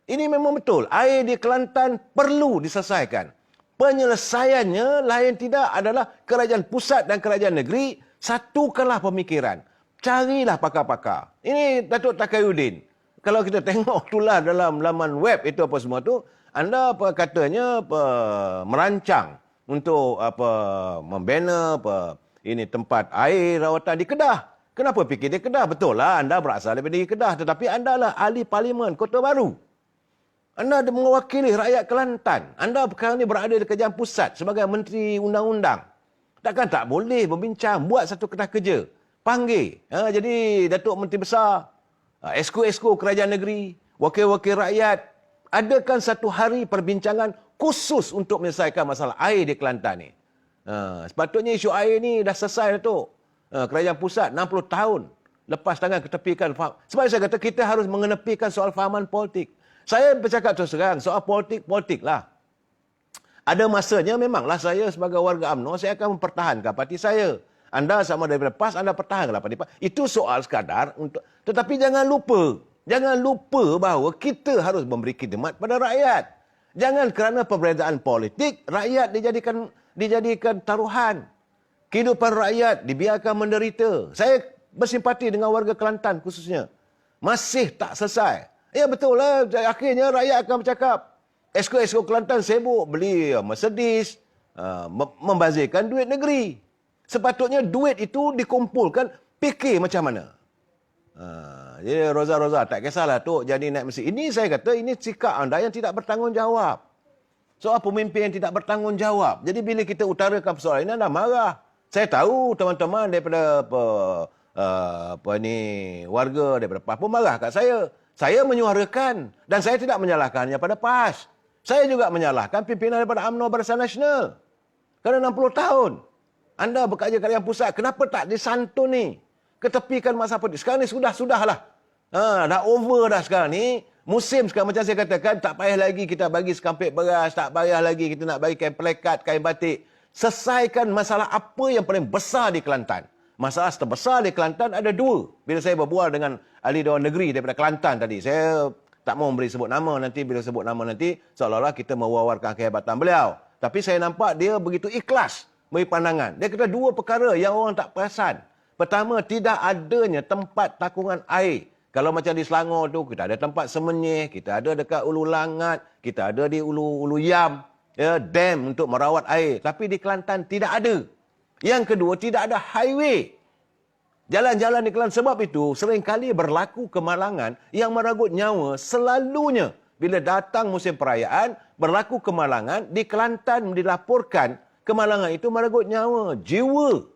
Ini memang betul. Air di Kelantan perlu diselesaikan. Penyelesaiannya lain tidak adalah kerajaan pusat dan kerajaan negeri, satukanlah pemikiran. Carilah pakar-pakar. Ini Datuk Takayuddin. Kalau kita tengok tulah dalam laman web itu apa semua tu, anda katanya merancang untuk membina ini tempat air rawatan di Kedah. Kenapa fikir di Kedah? Betul lah anda berasal daripada Kedah, tetapi anda lah ahli parlimen Kota Baru. Anda ada mewakili rakyat Kelantan. Anda sekarang ni berada di Kerajaan Pusat sebagai Menteri Undang-Undang. Takkan tak boleh berbincang, buat satu kertas kerja. Panggil. Jadi Datuk Menteri Besar, esko-esko kerajaan negeri, wakil-wakil rakyat, adakan satu hari perbincangan khusus untuk menyelesaikan masalah air di Kelantan ni. Sepatutnya isu air ni dah selesai, Datuk. Kerajaan Pusat 60 tahun lepas tangan ketepikan. Sebab saya kata kita harus mengenepikan soal fahaman politik. Saya bercakap terus terang, soal politik lah. Ada masanya memanglah saya sebagai warga UMNO, saya akan mempertahankan parti saya. Anda sama daripada PAS, anda pertahankanlah parti PAS. Itu soal sekadar untuk... Tetapi jangan lupa bahawa kita harus memberi khidmat pada rakyat. Jangan kerana perbezaan politik, rakyat dijadikan taruhan. Kehidupan rakyat dibiarkan menderita. Saya bersimpati dengan warga Kelantan khususnya. Masih tak selesai. Ya betul lah, akhirnya rakyat akan bercakap. Esko-esko Kelantan sibuk beli Mercedes, membazirkan duit negeri. Sepatutnya duit itu dikumpulkan, fikir macam mana. Jadi Roza, tak kisahlah Tok jadi naik mesin. Ini saya kata, ini sikap anda yang tidak bertanggungjawab. Soal pemimpin yang tidak bertanggungjawab. Jadi bila kita utarakan persoalan ini, anda marah. Saya tahu teman-teman daripada warga daripada PAS pun marah kat saya. Saya menyuarakan dan saya tidak menyalahkannya pada PAS. Saya juga menyalahkan pimpinan daripada UMNO Barisan Nasional. Kerana 60 tahun anda bekerja kerajaan pusat, kenapa tak disantuni? Ketepikan masa politik. Sekarang ni sudahlah. Dah over dah sekarang ni. Musim sekarang macam saya katakan, tak payah lagi kita bagi sekampit beras, tak payah lagi kita nak bagi kain pelekat, kain batik. Selesaikan masalah apa yang paling besar di Kelantan. Masalah terbesar di Kelantan ada dua. Bila saya berbual dengan ahli Dewan Negeri daripada Kelantan tadi, saya tak mau memberi sebut nama nanti. Bila sebut nama nanti, seolah-olah kita mewawarkan kehebatan beliau. Tapi saya nampak dia begitu ikhlas beri pandangan. Dia kata dua perkara yang orang tak perasan. Pertama, tidak adanya tempat takungan air. Kalau macam di Selangor tu, kita ada tempat Semenyih, kita ada dekat Ulu Langat, kita ada di Ulu Yam, dam untuk merawat air. Tapi di Kelantan tidak ada. Yang kedua, tidak ada highway. Jalan-jalan di Kelantan. Sebab itu, seringkali berlaku kemalangan yang merenggut nyawa selalunya. Bila datang musim perayaan, berlaku kemalangan. Di Kelantan dilaporkan, kemalangan itu merenggut nyawa, jiwa.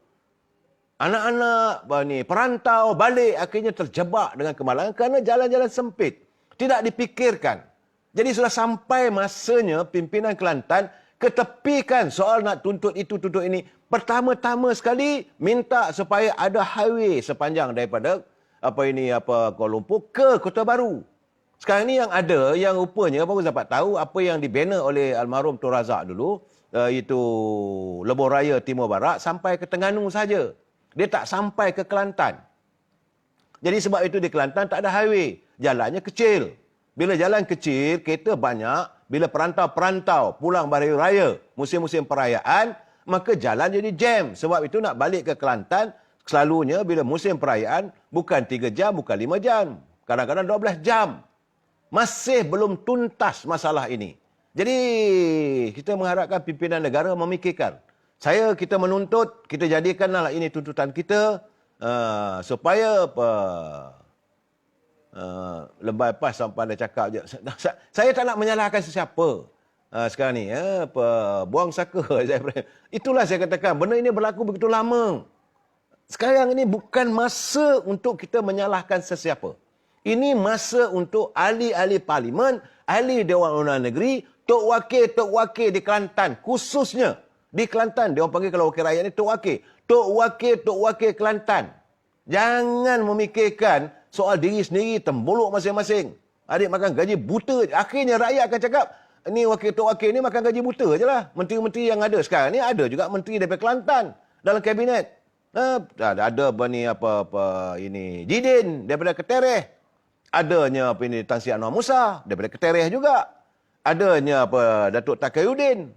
Anak-anak perantau balik akhirnya terjebak dengan kemalangan kerana jalan-jalan sempit. Tidak dipikirkan. Jadi sudah sampai masanya pimpinan Kelantan ketepikan soal nak tuntut itu, tuntut ini. Pertama-tama sekali minta supaya ada highway sepanjang daripada Kuala Lumpur ke Kota Baru. Sekarang ni yang ada, yang rupanya baru dapat tahu apa yang dibina oleh almarhum Tun Razak dulu, itu Lebuh Raya Timur Barat sampai ke Terengganu saja. Dia tak sampai ke Kelantan. Jadi sebab itu di Kelantan tak ada highway. Jalannya kecil. Bila jalan kecil, kereta banyak. Bila perantau-perantau pulang Hari Raya, musim-musim perayaan, maka jalan jadi jam. Sebab itu nak balik ke Kelantan, selalunya bila musim perayaan, bukan 3 jam, bukan 5 jam. Kadang-kadang 12 jam. Masih belum tuntas masalah ini. Jadi, kita mengharapkan pimpinan negara memikirkan. Kita menuntut, kita jadikanlah ini tuntutan kita, supaya Lembaga PAS sampai anda cakap je. Saya tak nak menyalahkan sesiapa sekarang ni. Buang saka. Itulah saya katakan. Benda ini berlaku begitu lama. Sekarang ini bukan masa untuk kita menyalahkan sesiapa. Ini masa untuk ahli-ahli parlimen, ahli Dewan Undang Negeri, Tok Wakil di Kelantan. Khususnya di Kelantan. Dia orang panggil kalau wakil rakyat ni Tok Wakil. Tok Wakil Kelantan. Jangan memikirkan soal diri sendiri, tembuluk masing-masing. Adik makan gaji buta. Akhirnya rakyat akan cakap, ni Tok Wakil ni makan gaji buta je lah. Menteri-menteri yang ada sekarang ni, ada juga menteri daripada Kelantan dalam kabinet. Ada Jidin daripada Ketereh. Adanya Tan Sri Anwar Musa daripada Ketereh juga. Adanya Datuk Takayuddin.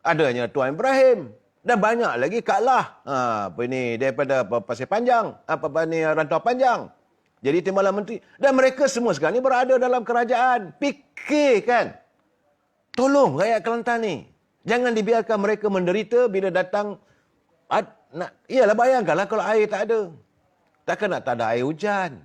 Adanya Tuan Ibrahim. Dan banyak lagi Kak Lah. Daripada Pasir Panjang. Rantau Panjang. Jadi timbalan menteri. Dan mereka semua sekarang ni berada dalam kerajaan. Fikirkan. Tolong rakyat Kelantan ni. Jangan dibiarkan mereka menderita bila datang. Iyalah bayangkanlah kalau air tak ada. Takkan nak tak ada air hujan.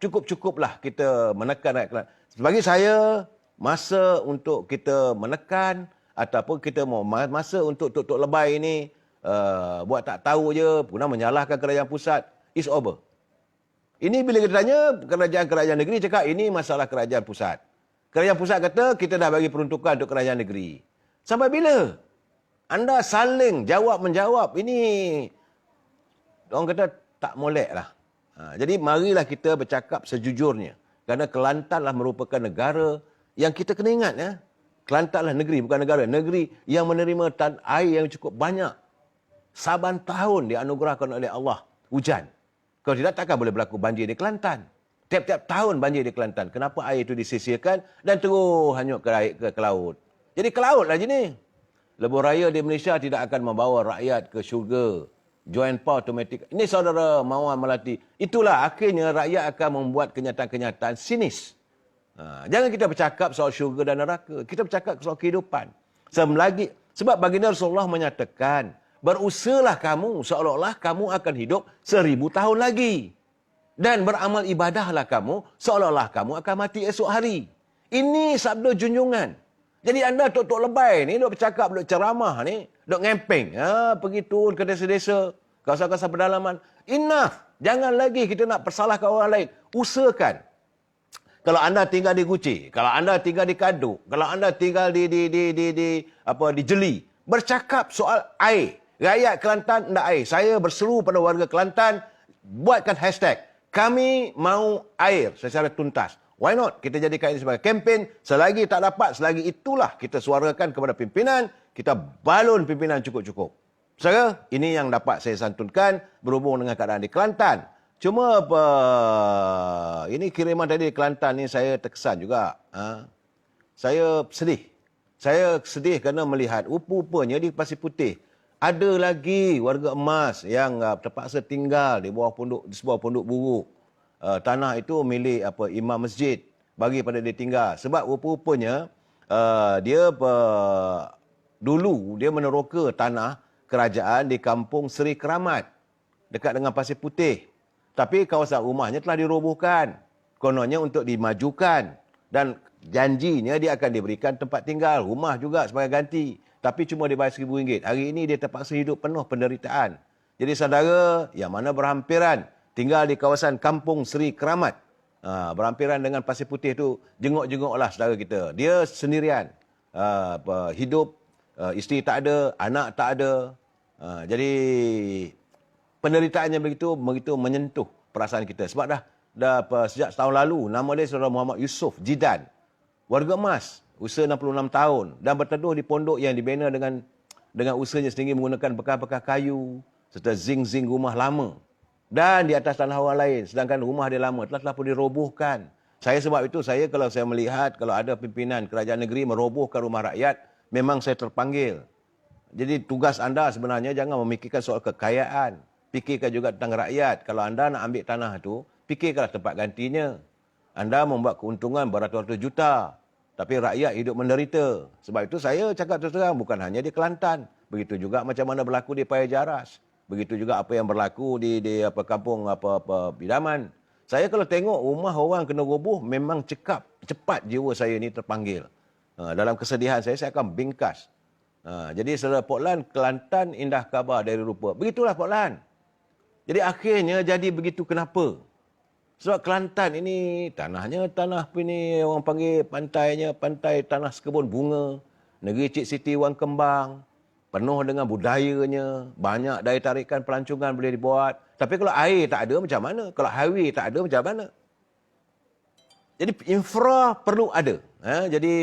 Cukup-cukuplah kita menekan rakyat Kelantan. Bagi saya, masa untuk kita menekan ataupun kita mau masa untuk tok lebay ini buat tak tahu je, guna menyalahkan kerajaan pusat, is over. Ini bila kita tanya kerajaan-kerajaan negeri cakap ini masalah kerajaan pusat. Kerajaan pusat kata kita dah bagi peruntukan untuk kerajaan negeri. Sampai bila? Anda saling jawab-menjawab. Ini orang kata tak molek lah. Jadi marilah kita bercakap sejujurnya. Kerana Kelantan lah merupakan negara yang kita kena ingat. Ya. Kelantan lah negeri, bukan negara. Negeri yang menerima air yang cukup banyak. Saban tahun dianugerahkan oleh Allah hujan. Kalau tidak, takkan boleh berlaku banjir di Kelantan. Tiap-tiap tahun banjir di Kelantan. Kenapa air itu disisirkan dan terus hanyut ke laut? Jadi ke laut lah je ni. Lebuh raya di Malaysia tidak akan membawa rakyat ke syurga. Joint power automatic. Ini saudara Mawar Melati. Itulah akhirnya rakyat akan membuat kenyataan-kenyataan sinis. Jangan kita bercakap soal syurga dan neraka. Kita bercakap soal kehidupan. Sebab baginda Rasulullah menyatakan, berusahalah kamu seolah-olah kamu akan hidup 1000 tahun lagi. Dan beramal ibadahlah kamu seolah-olah kamu akan mati esok hari. Ini sabda junjungan. Jadi anda tok lebay ni, duk bercakap, duk ceramah ni, duk ngempeng. Pergi turun ke desa-desa, kawasan-kawasan pedalaman. Enough. Jangan lagi kita nak persalahkan orang lain. Usahakan. Kalau anda tinggal di Guci, kalau anda tinggal di Kaduk, kalau anda tinggal di Jeli, bercakap soal air. Rakyat Kelantan nak air. Saya berseru pada warga Kelantan, buatkan hashtag, kami mau air secara tuntas. Why not? Kita jadikan ini sebagai kempen. Selagi tak dapat, selagi itulah kita suarakan kepada pimpinan, kita balun pimpinan cukup-cukup. Saudara, ini yang dapat saya santunkan berhubung dengan keadaan di Kelantan. Cuma ini kiriman tadi di Kelantan ni saya terkesan juga. Saya sedih. Saya sedih kerana melihat rupa-rupanya di Pasir Putih ada lagi warga emas yang terpaksa tinggal di sebuah pondok buruk. Tanah itu milik imam masjid, bagi pada dia tinggal. Sebab rupa-rupanya dulu dia meneroka tanah kerajaan di kampung Seri Keramat dekat dengan Pasir Putih. Tapi kawasan rumahnya telah dirobohkan. Kononnya untuk dimajukan dan janjinya dia akan diberikan tempat tinggal, rumah juga sebagai ganti. Tapi cuma dibayar RM1,000. Hari ini dia terpaksa hidup penuh penderitaan. Jadi saudara yang mana berhampiran tinggal di kawasan kampung Seri Keramat, berhampiran dengan Pasir Putih tu, jenguk-jenguklah saudara kita. Dia sendirian, hidup, isteri tak ada, anak tak ada. Jadi penderitaannya begitu menyentuh perasaan kita. Sebab dah sejak setahun lalu, nama dia saudara Muhammad Yusof Jidan, warga emas, usia 66 tahun dan berteduh di pondok yang dibina dengan usahanya sendiri menggunakan bekas-bekas kayu serta zinc-zinc rumah lama. Dan di atas tanah orang lain. Sedangkan rumah dia lama telah pun dirobohkan. Sebab itu kalau saya melihat, kalau ada pimpinan kerajaan negeri merobohkan rumah rakyat, memang saya terpanggil. Jadi tugas anda sebenarnya jangan memikirkan soal kekayaan. Fikirkan juga tentang rakyat. Kalau anda nak ambil tanah itu, fikirkanlah tempat gantinya. Anda membuat keuntungan beratus-ratus juta. Tapi rakyat hidup menderita. Sebab itu saya cakap terus terang, bukan hanya di Kelantan. Begitu juga macam mana berlaku di Paya Jaras. Begitu juga apa yang berlaku di kampung Bidaman. Saya kalau tengok rumah orang kena roboh, memang cepat jiwa saya ni terpanggil. Dalam kesedihan saya akan bingkas. Jadi saudara Portland, Kelantan indah khabar dari rupa. Begitulah Portland. Jadi akhirnya jadi begitu kenapa? Sebab Kelantan ini tanahnya tanah ini orang panggil pantainya pantai tanah sekebun bunga. Negeri Cik Siti Wang Kembang. Penuh dengan budayanya, banyak daya tarikan pelancongan boleh dibuat. Tapi kalau air tak ada macam mana? Kalau highway tak ada macam mana? Jadi infra perlu ada. Jadi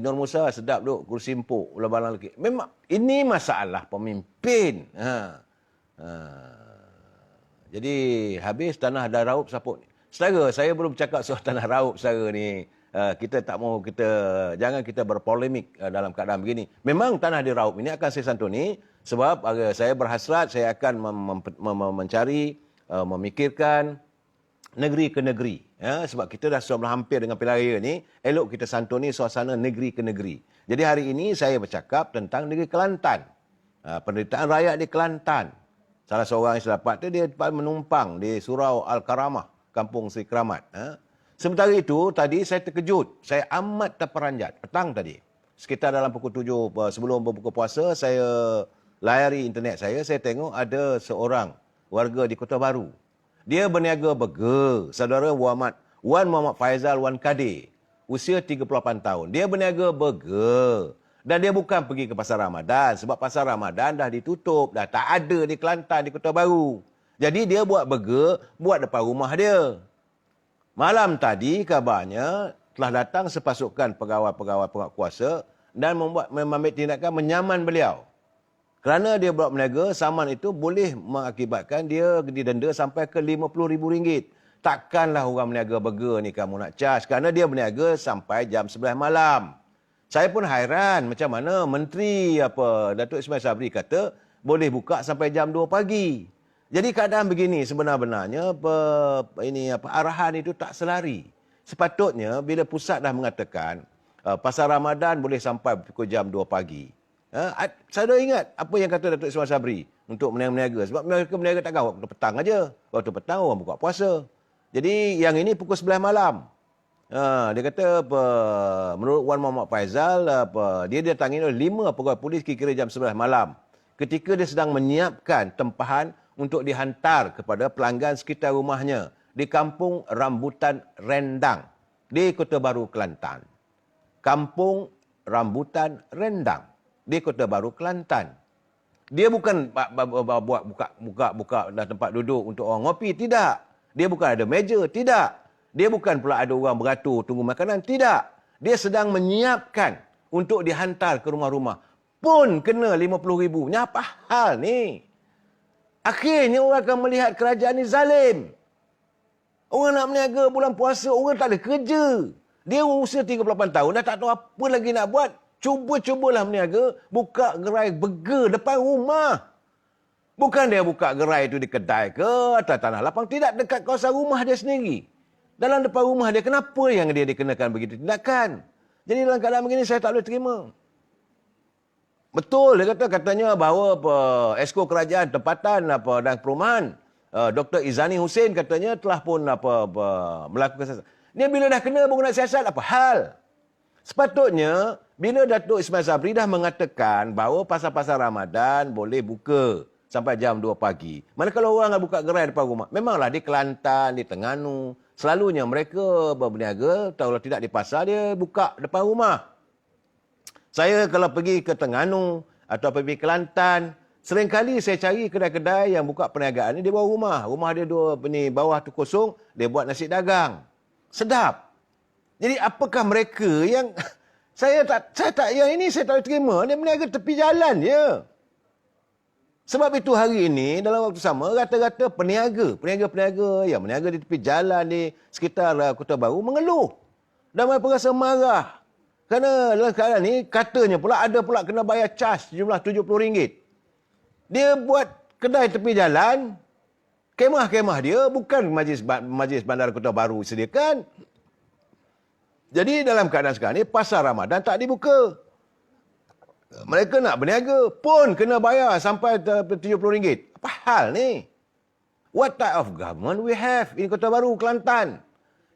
Nur Musa sedap duk kursi empuk ulang-ulang lagi. Memang ini masalah pemimpin. Jadi habis tanah dah raup saput. Saudara, saya belum cakap soal tanah raup saudara ni. Kita tak mau jangan kita berpolemik dalam keadaan begini. Memang tanah diraup ini akan saya santuni sebab saya berhasrat saya akan mencari, memikirkan negeri ke negeri. Sebab kita dah sudah hampir dengan pilihan raya ni, elok kita santuni suasana negeri ke negeri. Jadi hari ini saya bercakap tentang negeri Kelantan. Penderitaan rakyat di Kelantan. Salah seorang yang saya dapat tu dia menumpang di Surau Al-Karamah, Kampung Seri Keramat. Sementara itu, tadi saya terkejut. Saya amat terperanjat. Petang tadi. Sekitar dalam pukul 7 sebelum berbuka puasa, saya layari internet saya tengok ada seorang warga di Kota Baru. Dia berniaga burger. Saudara Wan Muhammad Faizal Wan Kadir. Usia 38 tahun. Dia berniaga burger. Dan dia bukan pergi ke Pasar Ramadan. Sebab Pasar Ramadan dah ditutup. Dah tak ada di Kelantan, di Kota Baru. Jadi dia buat burger, buat depan rumah dia. Malam tadi kabarnya telah datang sepasukan pegawai-pegawai penguatkuasa dan mengambil tindakan menyaman beliau. Kerana dia buat berniaga, saman itu boleh mengakibatkan dia didenda sampai ke RM50,000. Takkanlah orang berniaga burger ni kamu nak charge, kerana dia berniaga sampai jam 11 malam. Saya pun hairan macam mana Menteri Datuk Ismail Sabri kata boleh buka sampai jam 2 pagi. Jadi keadaan begini sebenarnya arahan itu tak selari. Sepatutnya bila pusat dah mengatakan Pasar Ramadan boleh sampai pukul jam 2 pagi. Saya dah ingat apa yang kata Datuk Ismail Sabri untuk meniaga. Sebab mereka meniaga takkan waktu petang aja. Waktu petang orang buka puasa. Jadi yang ini pukul 11 malam. Dia kata menurut Wan Muhammad Faizal dia didatangi oleh 5 pegawai polis kira-kira jam 11 malam. Ketika dia sedang menyiapkan tempahan untuk dihantar kepada pelanggan sekitar rumahnya di Kampung Rambutan Rendang di Kota Baru, Kelantan. Kampung Rambutan Rendang di Kota Baru, Kelantan. Dia bukan buat buka tempat duduk untuk orang ngopi, tidak. Dia bukan ada meja, tidak. Dia bukan pula ada orang beratur tunggu makanan, tidak. Dia sedang menyiapkan untuk dihantar ke rumah-rumah. Pun kena RM50,000. Ni apa hal ni? Akhirnya orang akan melihat kerajaan ni zalim. Orang nak berniaga bulan puasa, orang tak ada kerja. Dia usia 38 tahun, dah tak tahu apa lagi nak buat. Cubalah berniaga, buka gerai burger depan rumah. Bukan dia buka gerai itu di kedai ke atas tanah lapang. Tidak, dekat kawasan rumah dia sendiri. Dalam depan rumah dia, kenapa yang dia dikenakan begitu tindakan? Jadi dalam keadaan begini, saya tak boleh terima. Betul, dia katanya bahawa Esko Kerajaan Tempatan dan Perumahan Dr. Izani Hussein katanya telah pun melakukan siasat. Ni bila dah kena menggunakan siasat, apa hal? Sepatutnya bila Datuk Ismail Sabri dah mengatakan bahawa pasar-pasar Ramadan boleh buka sampai jam 2 pagi. Mana kalau orang nak buka gerai depan rumah? Memanglah di Kelantan, di Terengganu, selalunya mereka berniaga, kalau tidak di pasar, dia buka depan rumah. Saya kalau pergi ke Terengganu atau pergi ke Kelantan, seringkali saya cari kedai-kedai yang buka perniagaan ni di bawah rumah. Rumah dia bawah tu kosong, dia buat nasi dagang. Sedap. Jadi apakah mereka yang saya tak boleh terima, dia berniaga tepi jalan je. Sebab itu hari ini dalam waktu sama rata-rata peniaga yang berniaga di tepi jalan di sekitar Kota Baru mengeluh dan mereka rasa marah. Kerana dalam keadaan ni katanya pula ada pula kena bayar cas jumlah RM70. Dia buat kedai tepi jalan, kemah-kemah dia bukan Majlis Bandar Kota Baru sediakan. Jadi dalam keadaan sekarang ni pasar Ramadan tak dibuka. Mereka nak berniaga pun kena bayar sampai RM70. Apa hal ni? What type of government we have in Kota Baru, Kelantan?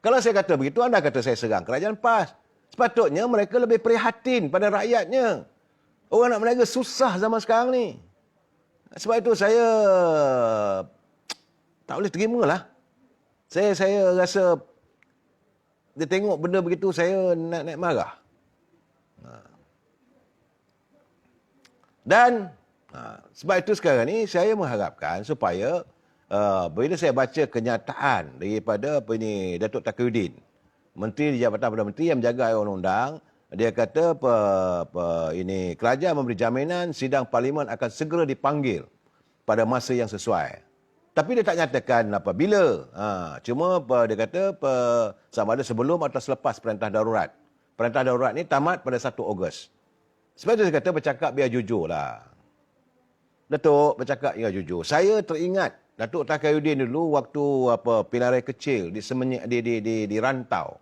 Kalau saya kata begitu, anda kata saya serang kerajaan PAS. Sepatutnya mereka lebih prihatin pada rakyatnya. Orang nak berniaga susah zaman sekarang ni. Sebab itu saya tak boleh terima lah. Saya rasa dia tengok benda begitu, saya nak marah. Dan sebab itu sekarang ni saya mengharapkan supaya bila saya baca kenyataan daripada Datuk Taqiyuddin, Menteri di Jabatan Perdana Menteri yang menjaga undang-undang, dia kata kerajaan memberi jaminan sidang parlimen akan segera dipanggil pada masa yang sesuai. Tapi dia tak nyatakan apabila. Cuma dia kata sama ada sebelum atau selepas perintah darurat. Perintah darurat ni tamat pada 1 Ogos. Sebab itu dia kata bercakap biar jujur lah. Datuk bercakap biar jujur. Saya teringat Datuk Taqiyuddin dulu waktu pilihan kecil di Semenyik di Rantau.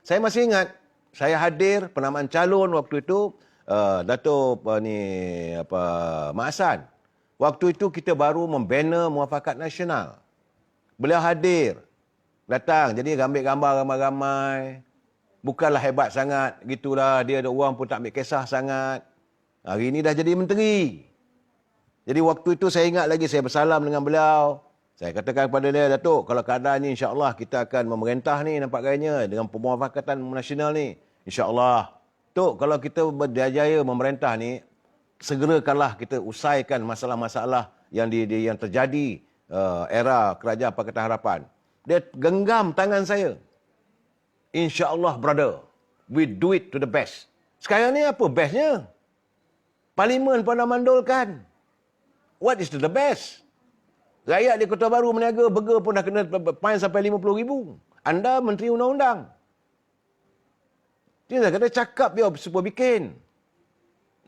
Saya masih ingat, saya hadir penamaan calon waktu itu Datuk Mak Hassan. Waktu itu kita baru membina Muafakat Nasional. Beliau hadir. Datang, jadi ambil gambar ramai-ramai. Bukanlah hebat sangat, gitulah. Dia ada orang pun tak ambil kisah sangat. Hari ini dah jadi menteri. Jadi waktu itu saya ingat lagi, saya bersalam dengan beliau. Saya katakan kepada dia, Datuk, kalau keadaannya insya-Allah kita akan memerintah ni nampak gayanya dengan Permufakatan Nasional ni. Insya-Allah. Tok, kalau kita berjaya memerintah ni, segerakanlah kita usaikan masalah-masalah yang terjadi era Kerajaan Pakatan Harapan. Dia genggam tangan saya. InsyaAllah, brother, we do it to the best. Sekarang ni apa bestnya? Parlimen pun dah mandulkan. What is the best? Rakyat di Kota Baru meniaga burger pun dah kena fine sampai 50,000. Anda Menteri Undang-Undang. Dia dah kata cakap dia supaya bikin.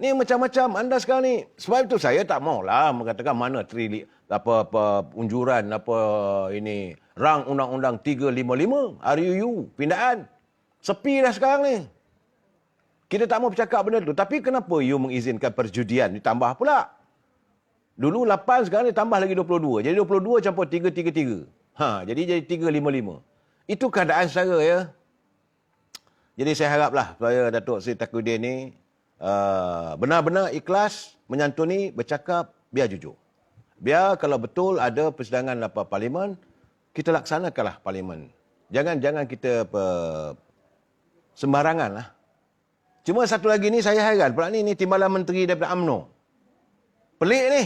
Ni macam-macam anda sekarang ni. Sebab itu saya tak maulah mengatakan mana unjuran ini rang Undang-Undang 355 RUU pindaan. Sepi dah sekarang ni. Kita tak mau bercakap benda tu. Tapi kenapa you mengizinkan perjudian ditambah pula? Dulu 8, sekarang ni tambah lagi 22. Jadi 22 campur 333. Jadi 355. Itu keadaan secara ya. Jadi saya haraplah supaya Datuk Seri Tauhidin ni benar-benar ikhlas, menyantuni, bercakap, biar jujur. Biar kalau betul ada persidangan parlimen, kita laksanakanlah parlimen. Jangan kita sembarangan lah. Cuma satu lagi ni saya heran. Pula ni timbalan menteri daripada UMNO. Pelik ni.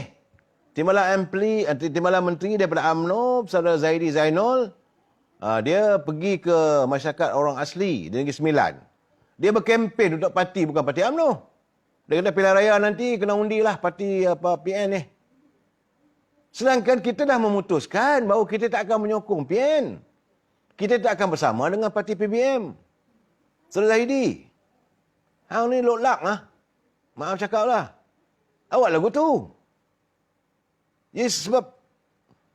Timbalan menteri daripada UMNO, Saudara Zaidi Zainul, dia pergi ke masyarakat orang asli di Negeri Sembilan. Dia berkempen untuk parti, bukan parti UMNO. Dia kata pilihan raya nanti kena undilah parti PN ni. Sedangkan kita dah memutuskan bahawa kita tak akan menyokong PN. Kita tak akan bersama dengan parti PBM. Saudara Zaidi. Hang ni lotlak lah. Maaf cakap lah. Awak lagu tu. Jadi sebab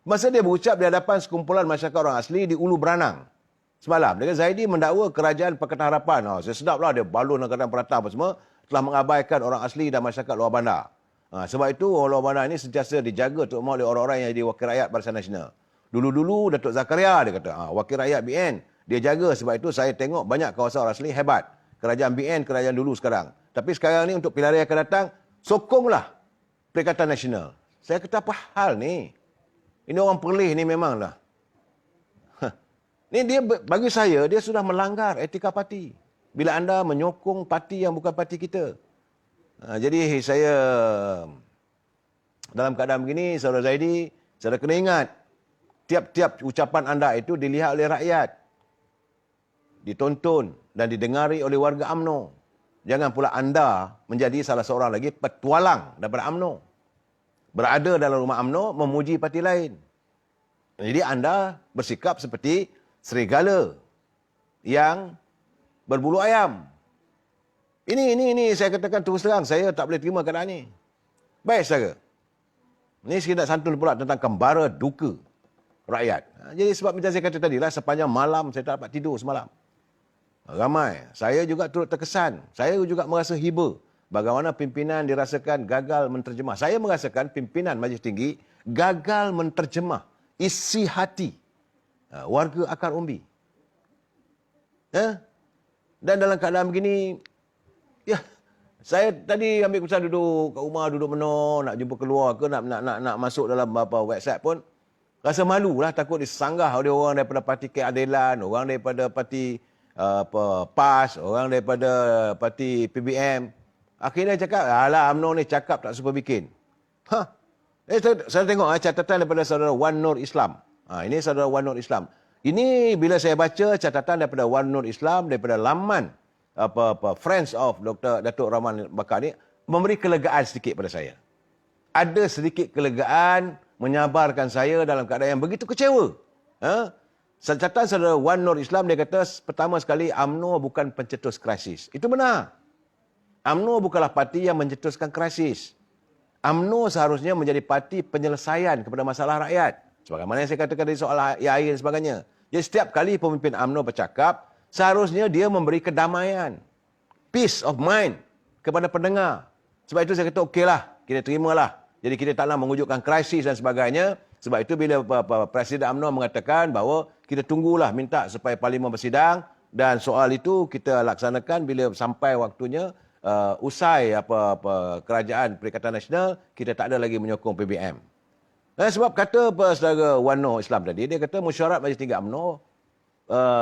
masa dia berucap di hadapan sekumpulan masyarakat orang asli di Ulu Beranang semalam, dia kata Zaidi mendakwa Kerajaan Pakatan Harapan. Saya sedap lah dia balun angkatan perata apa semua telah mengabaikan orang asli dan masyarakat luar bandar. Sebab itu orang luar bandar ini sentiasa dijaga terutama oleh orang-orang yang jadi wakil rakyat Barisan Nasional. Dulu-dulu Datuk Zakaria dia kata, wakil rakyat BN dia jaga, sebab itu saya tengok banyak kawasan orang asli hebat. Kerajaan BN, kerajaan dulu sekarang. Tapi sekarang ni untuk pilihan raya akan datang, sokonglah Perikatan Nasional. Saya kata apa hal ni? Ini orang perlih ni memanglah. Ni dia, bagi saya, dia sudah melanggar etika parti. Bila anda menyokong parti yang bukan parti kita. Jadi saya, dalam keadaan begini, Saudara Zaidi, saya kena ingat, tiap-tiap ucapan anda itu dilihat oleh rakyat. Ditonton dan didengari oleh warga UMNO. Jangan pula anda menjadi salah seorang lagi petualang daripada UMNO. Berada dalam rumah UMNO memuji parti lain. Jadi anda bersikap seperti serigala yang berbulu ayam. Ini saya katakan terus terang, saya tak boleh terima keadaan ni. Baik saudara. Ini sekedar santun pula tentang kembara duka rakyat. Jadi sebab macam saya kata tadi lah, sepanjang malam saya tak dapat tidur semalam. Ramai. Saya juga turut terkesan. Saya juga merasa hiba. Bagaimana pimpinan dirasakan gagal menterjemah. Saya merasakan pimpinan Majlis Tinggi gagal menterjemah isi hati warga akar umbi. Dan dalam keadaan begini, saya tadi ambil keputusan duduk kat rumah, duduk menor, nak jumpa keluar ke, nak masuk dalam website pun, rasa malu lah, takut disanggah oleh orang daripada Parti Keadilan, orang daripada Parti PAS, orang daripada Parti PBM. Akhirnya cakap, alah UMNO ni cakap tak suka bikin. Saya tengok catatan daripada saudara Wan Nur Islam. Ini saudara Wan Nur Islam. Ini bila saya baca catatan daripada Wan Nur Islam, daripada laman Friends of Datuk Rahman Bakar ni, memberi kelegaan sedikit pada saya. Ada sedikit kelegaan menyabarkan saya dalam keadaan yang begitu kecewa. Catatan saudara Wan Nur Islam, dia kata pertama sekali UMNO bukan pencetus krisis. Itu benar. UMNO bukanlah parti yang mencetuskan krisis. UMNO seharusnya menjadi parti penyelesaian kepada masalah rakyat. Sebagaimana yang saya katakan dari soal air dan sebagainya. Jadi setiap kali pemimpin UMNO bercakap, seharusnya dia memberi kedamaian, peace of mind kepada pendengar. Sebab itu saya kata okeylah, kita terimalah. Jadi kita tak nak mewujudkan krisis dan sebagainya. Sebab itu bila Presiden UMNO mengatakan bahawa kita tunggulah minta supaya Parlimen bersidang dan soal itu kita laksanakan bila sampai waktunya usai kerajaan Perikatan Nasional, kita tak ada lagi menyokong PBM. Sebab kata saudara Wano Islam tadi, dia kata mesyuarat Majlis Tinggi UMNO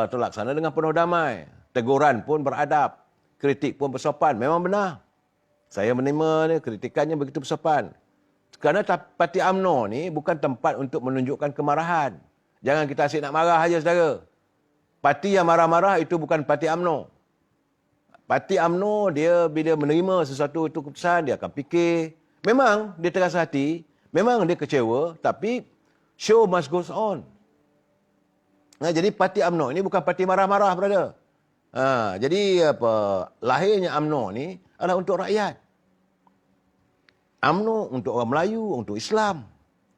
terlaksana dengan penuh damai. Teguran pun beradab, kritik pun bersopan. Memang benar. Saya menerima kritikannya begitu bersopan. Kerana parti UMNO ni bukan tempat untuk menunjukkan kemarahan. Jangan kita asyik nak marah saja, saudara. Parti yang marah-marah itu bukan parti UMNO. Parti UMNO, dia bila menerima sesuatu itu keputusan, dia akan fikir. Memang dia terasa hati, memang dia kecewa, tapi show must go on. Jadi parti UMNO ini bukan parti marah-marah, brother. Jadi lahirnya UMNO ni adalah untuk rakyat. UMNO untuk orang Melayu, untuk Islam.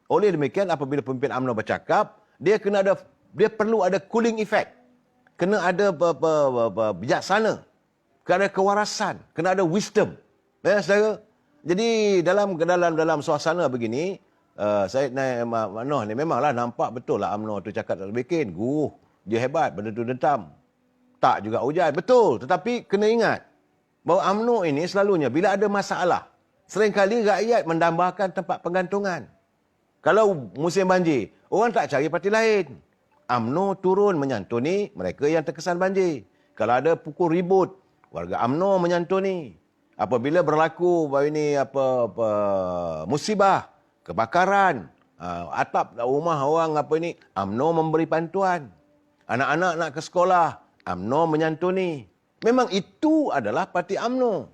Oleh demikian, apabila pemimpin UMNO bercakap, dia perlu ada cooling effect. Kena ada bijaksana. Kena ada kewarasan. Kena ada wisdom. Saudara. Jadi dalam suasana begini, saya Manoh ni memanglah nampak betul lah UMNO tu cakap tak bikin. Dia hebat, benda tu dentam. Tak juga hujan. Betul. Tetapi kena ingat bahawa UMNO ini selalunya bila ada masalah, seringkali rakyat mendambakan tempat penggantungan. Kalau musim banjir, orang tak cari parti lain. UMNO turun menyantuni mereka yang terkesan banjir. Kalau ada pukul ribut, warga UMNO menyantuni. Apabila berlaku musibah, kebakaran, atap rumah orang UMNO memberi bantuan. Anak-anak nak ke sekolah, UMNO menyantuni. Memang itu adalah parti UMNO.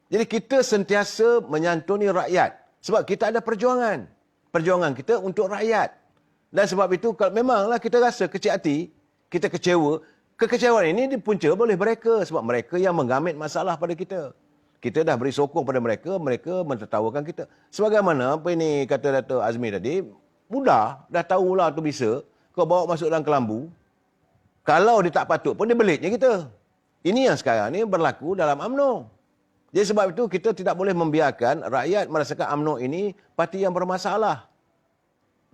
Jadi kita sentiasa menyantuni rakyat. Sebab kita ada perjuangan. Perjuangan kita untuk rakyat. Dan sebab itu memanglah kita rasa kecil hati, kita kecewa. Kekecewaan ini dipunca oleh mereka. Sebab mereka yang menggamit masalah pada kita. Kita dah beri sokong pada mereka, mereka mentertawakan kita. Sebagaimana kata Dato' Azmi tadi, mudah, dah tahulah tu bisa. Kau bawa masuk dalam kelambu. Kalau dia tak patut pun dia belitnya kita. Ini yang sekarang ni berlaku dalam UMNO. Jadi sebab itu kita tidak boleh membiarkan rakyat merasakan UMNO ini parti yang bermasalah.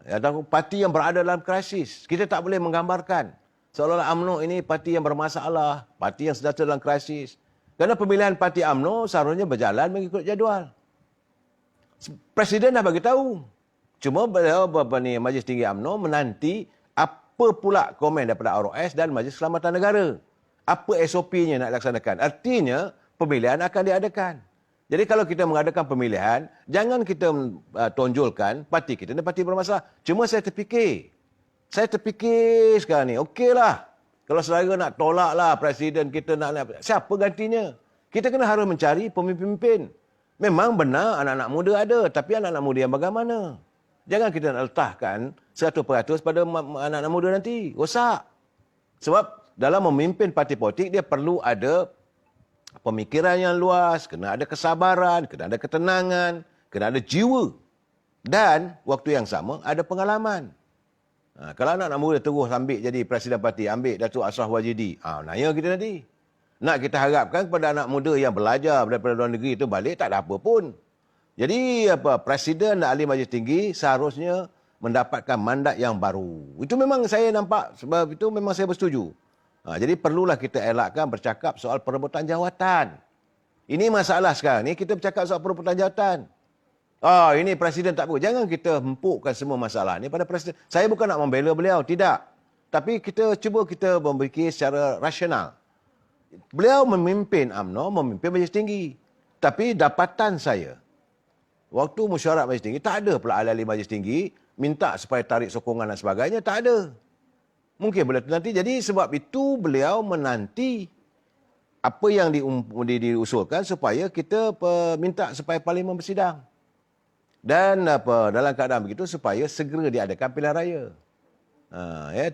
Atau parti yang berada dalam krisis. Kita tak boleh menggambarkan seolah-olah UMNO ini parti yang bermasalah, parti yang sedang dalam krisis. Kerana pemilihan parti UMNO seharusnya berjalan mengikut jadual. Presiden dah bagi tahu. Cuma Majlis Tinggi UMNO menanti apa pula komen daripada ROS dan Majlis Keselamatan Negara. Apa SOP-nya nak laksanakan. Artinya pemilihan akan diadakan. Jadi kalau kita mengadakan pemilihan, jangan kita tonjolkan parti kita ni parti bermasalah. Cuma saya terfikir sekarang ni, okeylah. Kalau saudara nak tolak lah presiden kita nak siapa gantinya? Kita kena harus mencari pemimpin. Memang benar anak-anak muda ada, tapi anak-anak muda yang bagaimana? Jangan kita nak letakkan 100% pada anak-anak muda nanti. Rosak. Sebab dalam memimpin parti politik, dia perlu ada pemikiran yang luas, kena ada kesabaran, kena ada ketenangan, kena ada jiwa. Dan waktu yang sama ada pengalaman. Kalau anak-anak muda terus ambil jadi presiden parti, ambil Datuk Ashraf Wajidi, nanya kita nanti. Nak kita harapkan kepada anak muda yang belajar daripada luar negeri itu balik, tak ada apa pun. Jadi presiden dan ahli majlis tinggi seharusnya mendapatkan mandat yang baru. Itu memang saya nampak, sebab itu memang saya bersetuju. Jadi perlulah kita elakkan bercakap soal perebutan jawatan. Ini masalah sekarang ni, kita bercakap soal perebutan jawatan. Ini presiden tak apa. Jangan kita empukkan semua masalah ni pada presiden. Saya bukan nak membela beliau, tidak. Tapi kita berfikir secara rasional. Beliau memimpin UMNO, memimpin Majlis Tinggi. Tapi dapatan saya, waktu mesyuarat Majlis Tinggi, tak ada pula ahli-ahli Majlis Tinggi minta supaya tarik sokongan dan sebagainya, tak ada. Mungkin boleh nanti. Jadi sebab itu beliau menanti apa yang diusulkan supaya kita minta supaya Parlimen bersidang. Dan dalam keadaan begitu supaya segera diadakan pilihan raya.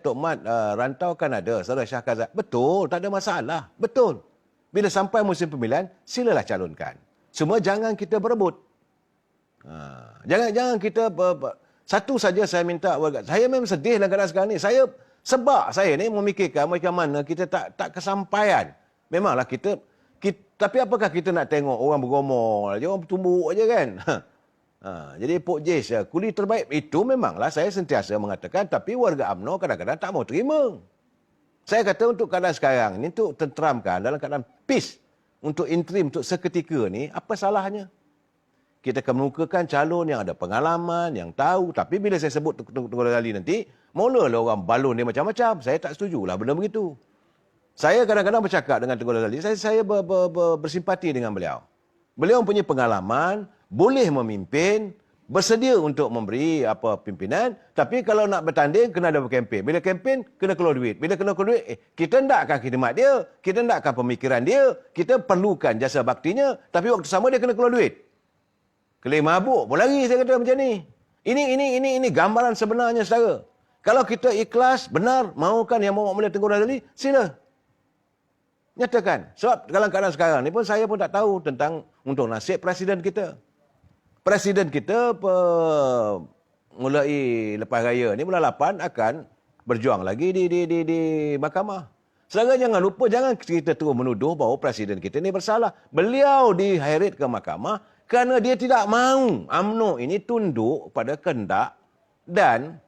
Tok Mat rantau kan ada, Saudara Shah Kazat. Betul, tak ada masalah. Betul. Bila sampai musim pemilihan, silalah calonkan. Cuma jangan kita berebut. Jangan kita satu saja saya minta. Saya memang sedih dalam keadaan sekarang ni. Sebab saya ni memikirkan macam mana kita tak kesampaian. Memanglah kita tapi apakah kita nak tengok orang bergomol, orang bertumbuk aja kan? Jadi Pok Jis, kuli terbaik itu memanglah saya sentiasa mengatakan, tapi warga UMNO kadang-kadang tak mau terima. Saya kata untuk keadaan sekarang ini, untuk tenteramkan dalam keadaan peace, untuk interim, untuk seketika ni, apa salahnya? Kita kemukakan calon yang ada pengalaman, yang tahu. Tapi bila saya sebut Tengku Razali nanti, mulalah orang balon dia macam-macam. Saya tak setujulah benda begitu. Saya kadang-kadang bercakap dengan Tengku Razali, saya bersimpati dengan beliau. Beliau mempunyai pengalaman, boleh memimpin, bersedia untuk memberi pimpinan, tapi kalau nak bertanding, kena ada kempen. Bila kempen, kena keluar duit. Bila kena keluar duit, kita nakkan khidmat dia, kita nakkan pemikiran dia, kita perlukan jasa baktinya, tapi waktu sama dia kena keluar duit. Kelih mabuk pun lagi, saya kata macam ni. Ini gambaran sebenarnya, saudara. Kalau kita ikhlas, benar, mahukan yang Muhammad Mulia Tengku Razali, sila. Nyatakan. Sebab dalam keadaan sekarang ni pun, saya pun tak tahu tentang untuk nasib Presiden kita. Presiden kita mulai lepas raya ni, bulan 8, akan berjuang lagi di mahkamah. Saudara jangan lupa, jangan kita terus menuduh bahawa Presiden kita ni bersalah. Beliau diheret ke mahkamah kerana dia tidak mahu UMNO ini tunduk pada kehendak dan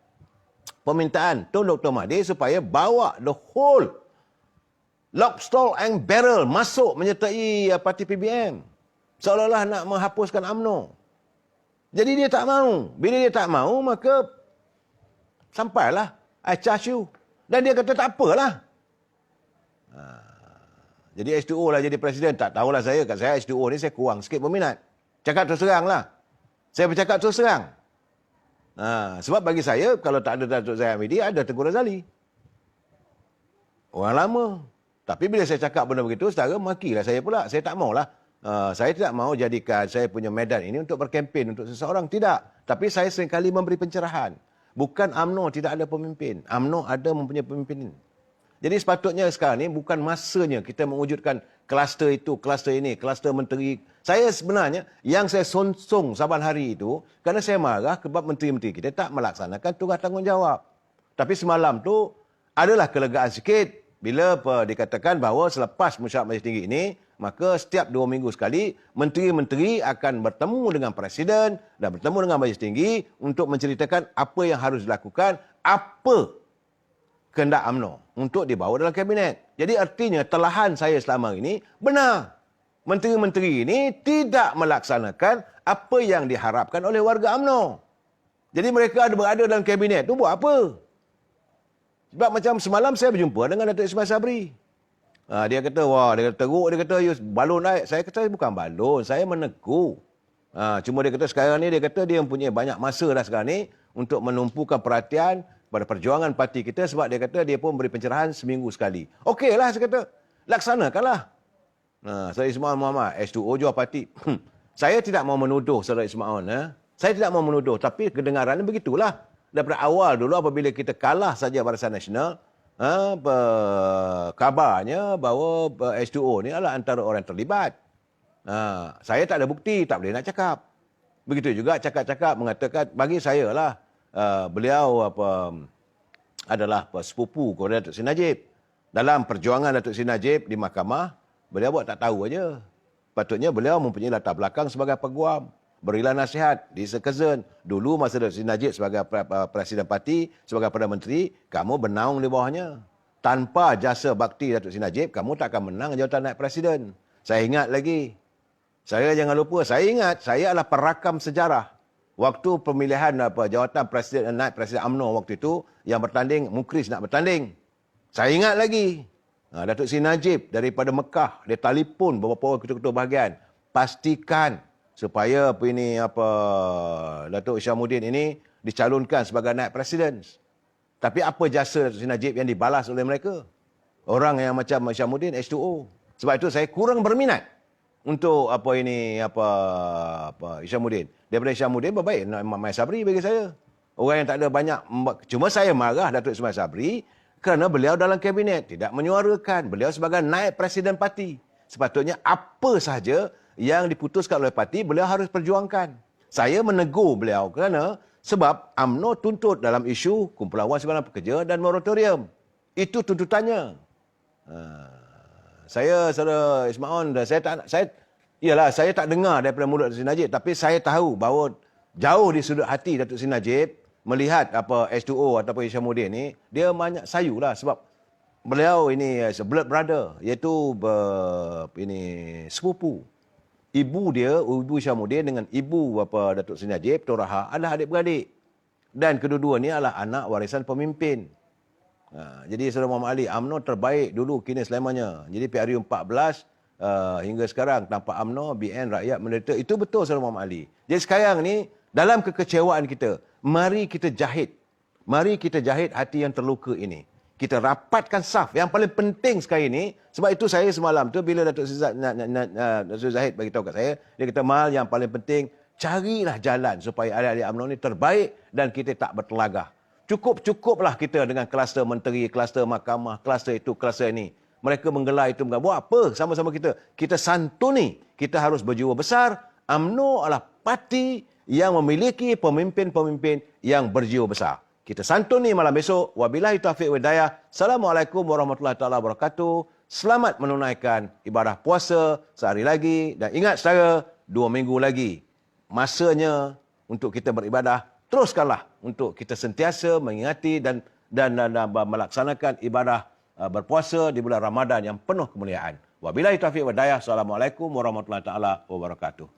permintaan Tun Dr. Mahathir supaya bawa the whole lock, stock and barrel masuk menyertai parti PBM. Seolah-olah nak menghapuskan UMNO. Jadi dia tak mahu. Bila dia tak mahu, maka sampailah I charge you. Dan dia kata tak apalah. Jadi H2O lah jadi presiden. Tak tahulah saya. Kat saya H2O ni saya kurang sikit berminat. Cakap terus terang lah. Saya bercakap terus terang. Sebab bagi saya, kalau tak ada Datuk Zahid Hamidi, ada Tengku Razali. Orang lama. Tapi bila saya cakap benda begitu, saudara makilah saya pula. Saya tak maulah. Saya tidak mahu jadikan saya punya medan ini untuk berkempen untuk seseorang. Tidak. Tapi saya seringkali memberi pencerahan. Bukan UMNO tidak ada pemimpin. UMNO ada mempunyai pemimpin. Jadi sepatutnya sekarang ni bukan masanya kita mewujudkan kluster itu, kluster ini, kluster menteri. Saya sebenarnya yang saya sonsong saban hari itu, kerana saya marah sebab menteri-menteri kita tak melaksanakan tugas tanggungjawab. Tapi semalam tu adalah kelegaan sikit bila dikatakan bahawa selepas mesyuarat Majlis Tinggi ini, maka setiap 2 minggu sekali, menteri-menteri akan bertemu dengan Presiden dan bertemu dengan Majlis Tinggi untuk menceritakan apa yang harus dilakukan, apa kehendak UMNO untuk dibawa dalam kabinet. Jadi artinya telahan saya selama ini benar. Menteri-menteri ini tidak melaksanakan apa yang diharapkan oleh warga UMNO. Jadi mereka berada dalam kabinet itu buat apa? Sebab macam semalam saya berjumpa dengan Datuk Ismail Sabri. Dia kata, dia kata teruk, dia kata, balon naik. Saya kata, bukan balon, saya menegur. Cuma dia kata sekarang ni, dia kata dia mempunyai banyak masa dah sekarang ni untuk menumpukan perhatian pada perjuangan parti kita sebab dia kata dia pun beri pencerahan seminggu sekali. Okeylah, saya kata, laksanakanlah. Saudara Ismail Muhammad, H2O jual parti. Saya tidak mau menuduh Saudara Ismail. Saya tidak mau menuduh, tapi kedengarannya begitulah. Daripada awal dulu apabila kita kalah saja Barisan Nasional, kabarnya bahawa H2O ni adalah antara orang terlibat. Saya tak ada bukti, tak boleh nak cakap. Begitu juga cakap-cakap mengatakan, bagi saya lah, beliau adalah sepupu kepada Datuk Seri Najib. Dalam perjuangan Datuk Seri Najib di mahkamah, beliau buat tak tahu aja. Patutnya beliau mempunyai latar belakang sebagai peguam. Berilah nasihat di Sekesen. Dulu masa Datuk Seri Najib sebagai Presiden Parti, sebagai Perdana Menteri, kamu bernaung di bawahnya. Tanpa jasa bakti Datuk Seri Najib, kamu tak akan menang jawatan naib Presiden. Saya ingat lagi. Saya jangan lupa, saya ingat, saya adalah perakam sejarah. Waktu pemilihan jawatan Presiden naib Presiden UMNO waktu itu, yang bertanding, Mukris nak bertanding. Saya ingat lagi. Datuk Seri Najib daripada Mekah, dia telefon beberapa orang ketua-ketua bahagian. Pastikan supaya Datuk Isyamuddin ini dicalonkan sebagai naib presiden. Tapi apa jasa Datuk Seri Najib yang dibalas oleh mereka? Orang yang macam Isyamuddin, H2O. Sebab itu saya kurang berminat untuk Isyamuddin. Daripada Isyamuddin, baik Ismail Sabri bagi saya. Orang yang tak ada banyak. Cuma saya marah Datuk Ismail Sabri kerana beliau dalam kabinet tidak menyuarakan. Beliau sebagai naib presiden parti. Sepatutnya apa sahaja yang diputuskan oleh parti, beliau harus perjuangkan. Saya menegur beliau kerana sebab UMNO tuntut dalam isu kumpulan Wan Simpanan Pekerja dan moratorium. Itu tuntutannya. Saudara Ismail, saya tak dengar daripada mulut Datuk Seri Najib, tapi saya tahu bahawa jauh di sudut hati Datuk Seri Najib melihat apa H2O ataupun Hishamuddin ni, dia banyak sayu lah sebab beliau ini blood brother, iaitu ini sepupu. Ibu dia, Ibu Hishamuddin dengan ibu apa Datuk Seri Najib, Tok Raha adalah adik-beradik. Dan kedua-dua ni adalah anak warisan pemimpin. Jadi Saudara Muhammad Ali, UMNO terbaik dulu kini selamanya. Jadi PRU 14 hingga sekarang tanpa UMNO, BN rakyat menderita. Itu betul Saudara Muhammad Ali. Jadi sekarang ni dalam kekecewaan kita, mari kita jahit. Mari kita jahit hati yang terluka ini. Kita rapatkan saf. Yang paling penting sekali ni, sebab itu saya semalam tu bila Datuk Seri Zahid bagi tahu kat saya, dia kata, Mal, yang paling penting carilah jalan supaya adik-adik UMNO ni terbaik dan kita tak bertelagah. Cukuplah kita dengan kluster menteri, kluster mahkamah, kluster itu, kluster ini. Mereka menggelar itu, buat apa sama-sama kita? Kita santuni. Kita harus berjiwa besar. UMNO adalah parti yang memiliki pemimpin-pemimpin yang berjiwa besar. Kita santuni malam besok. Wabillahi taufiq wal hidayah. Assalamualaikum warahmatullahi taala wabarakatuh. Selamat menunaikan ibadah puasa sehari lagi. Dan ingat saudara, 2 minggu lagi. Masanya untuk kita beribadah. Teruskanlah untuk kita sentiasa mengingati dan melaksanakan ibadah berpuasa di bulan Ramadan yang penuh kemuliaan. Wabillahi taufiq wal hidayah. Assalamualaikum warahmatullahi taala wabarakatuh.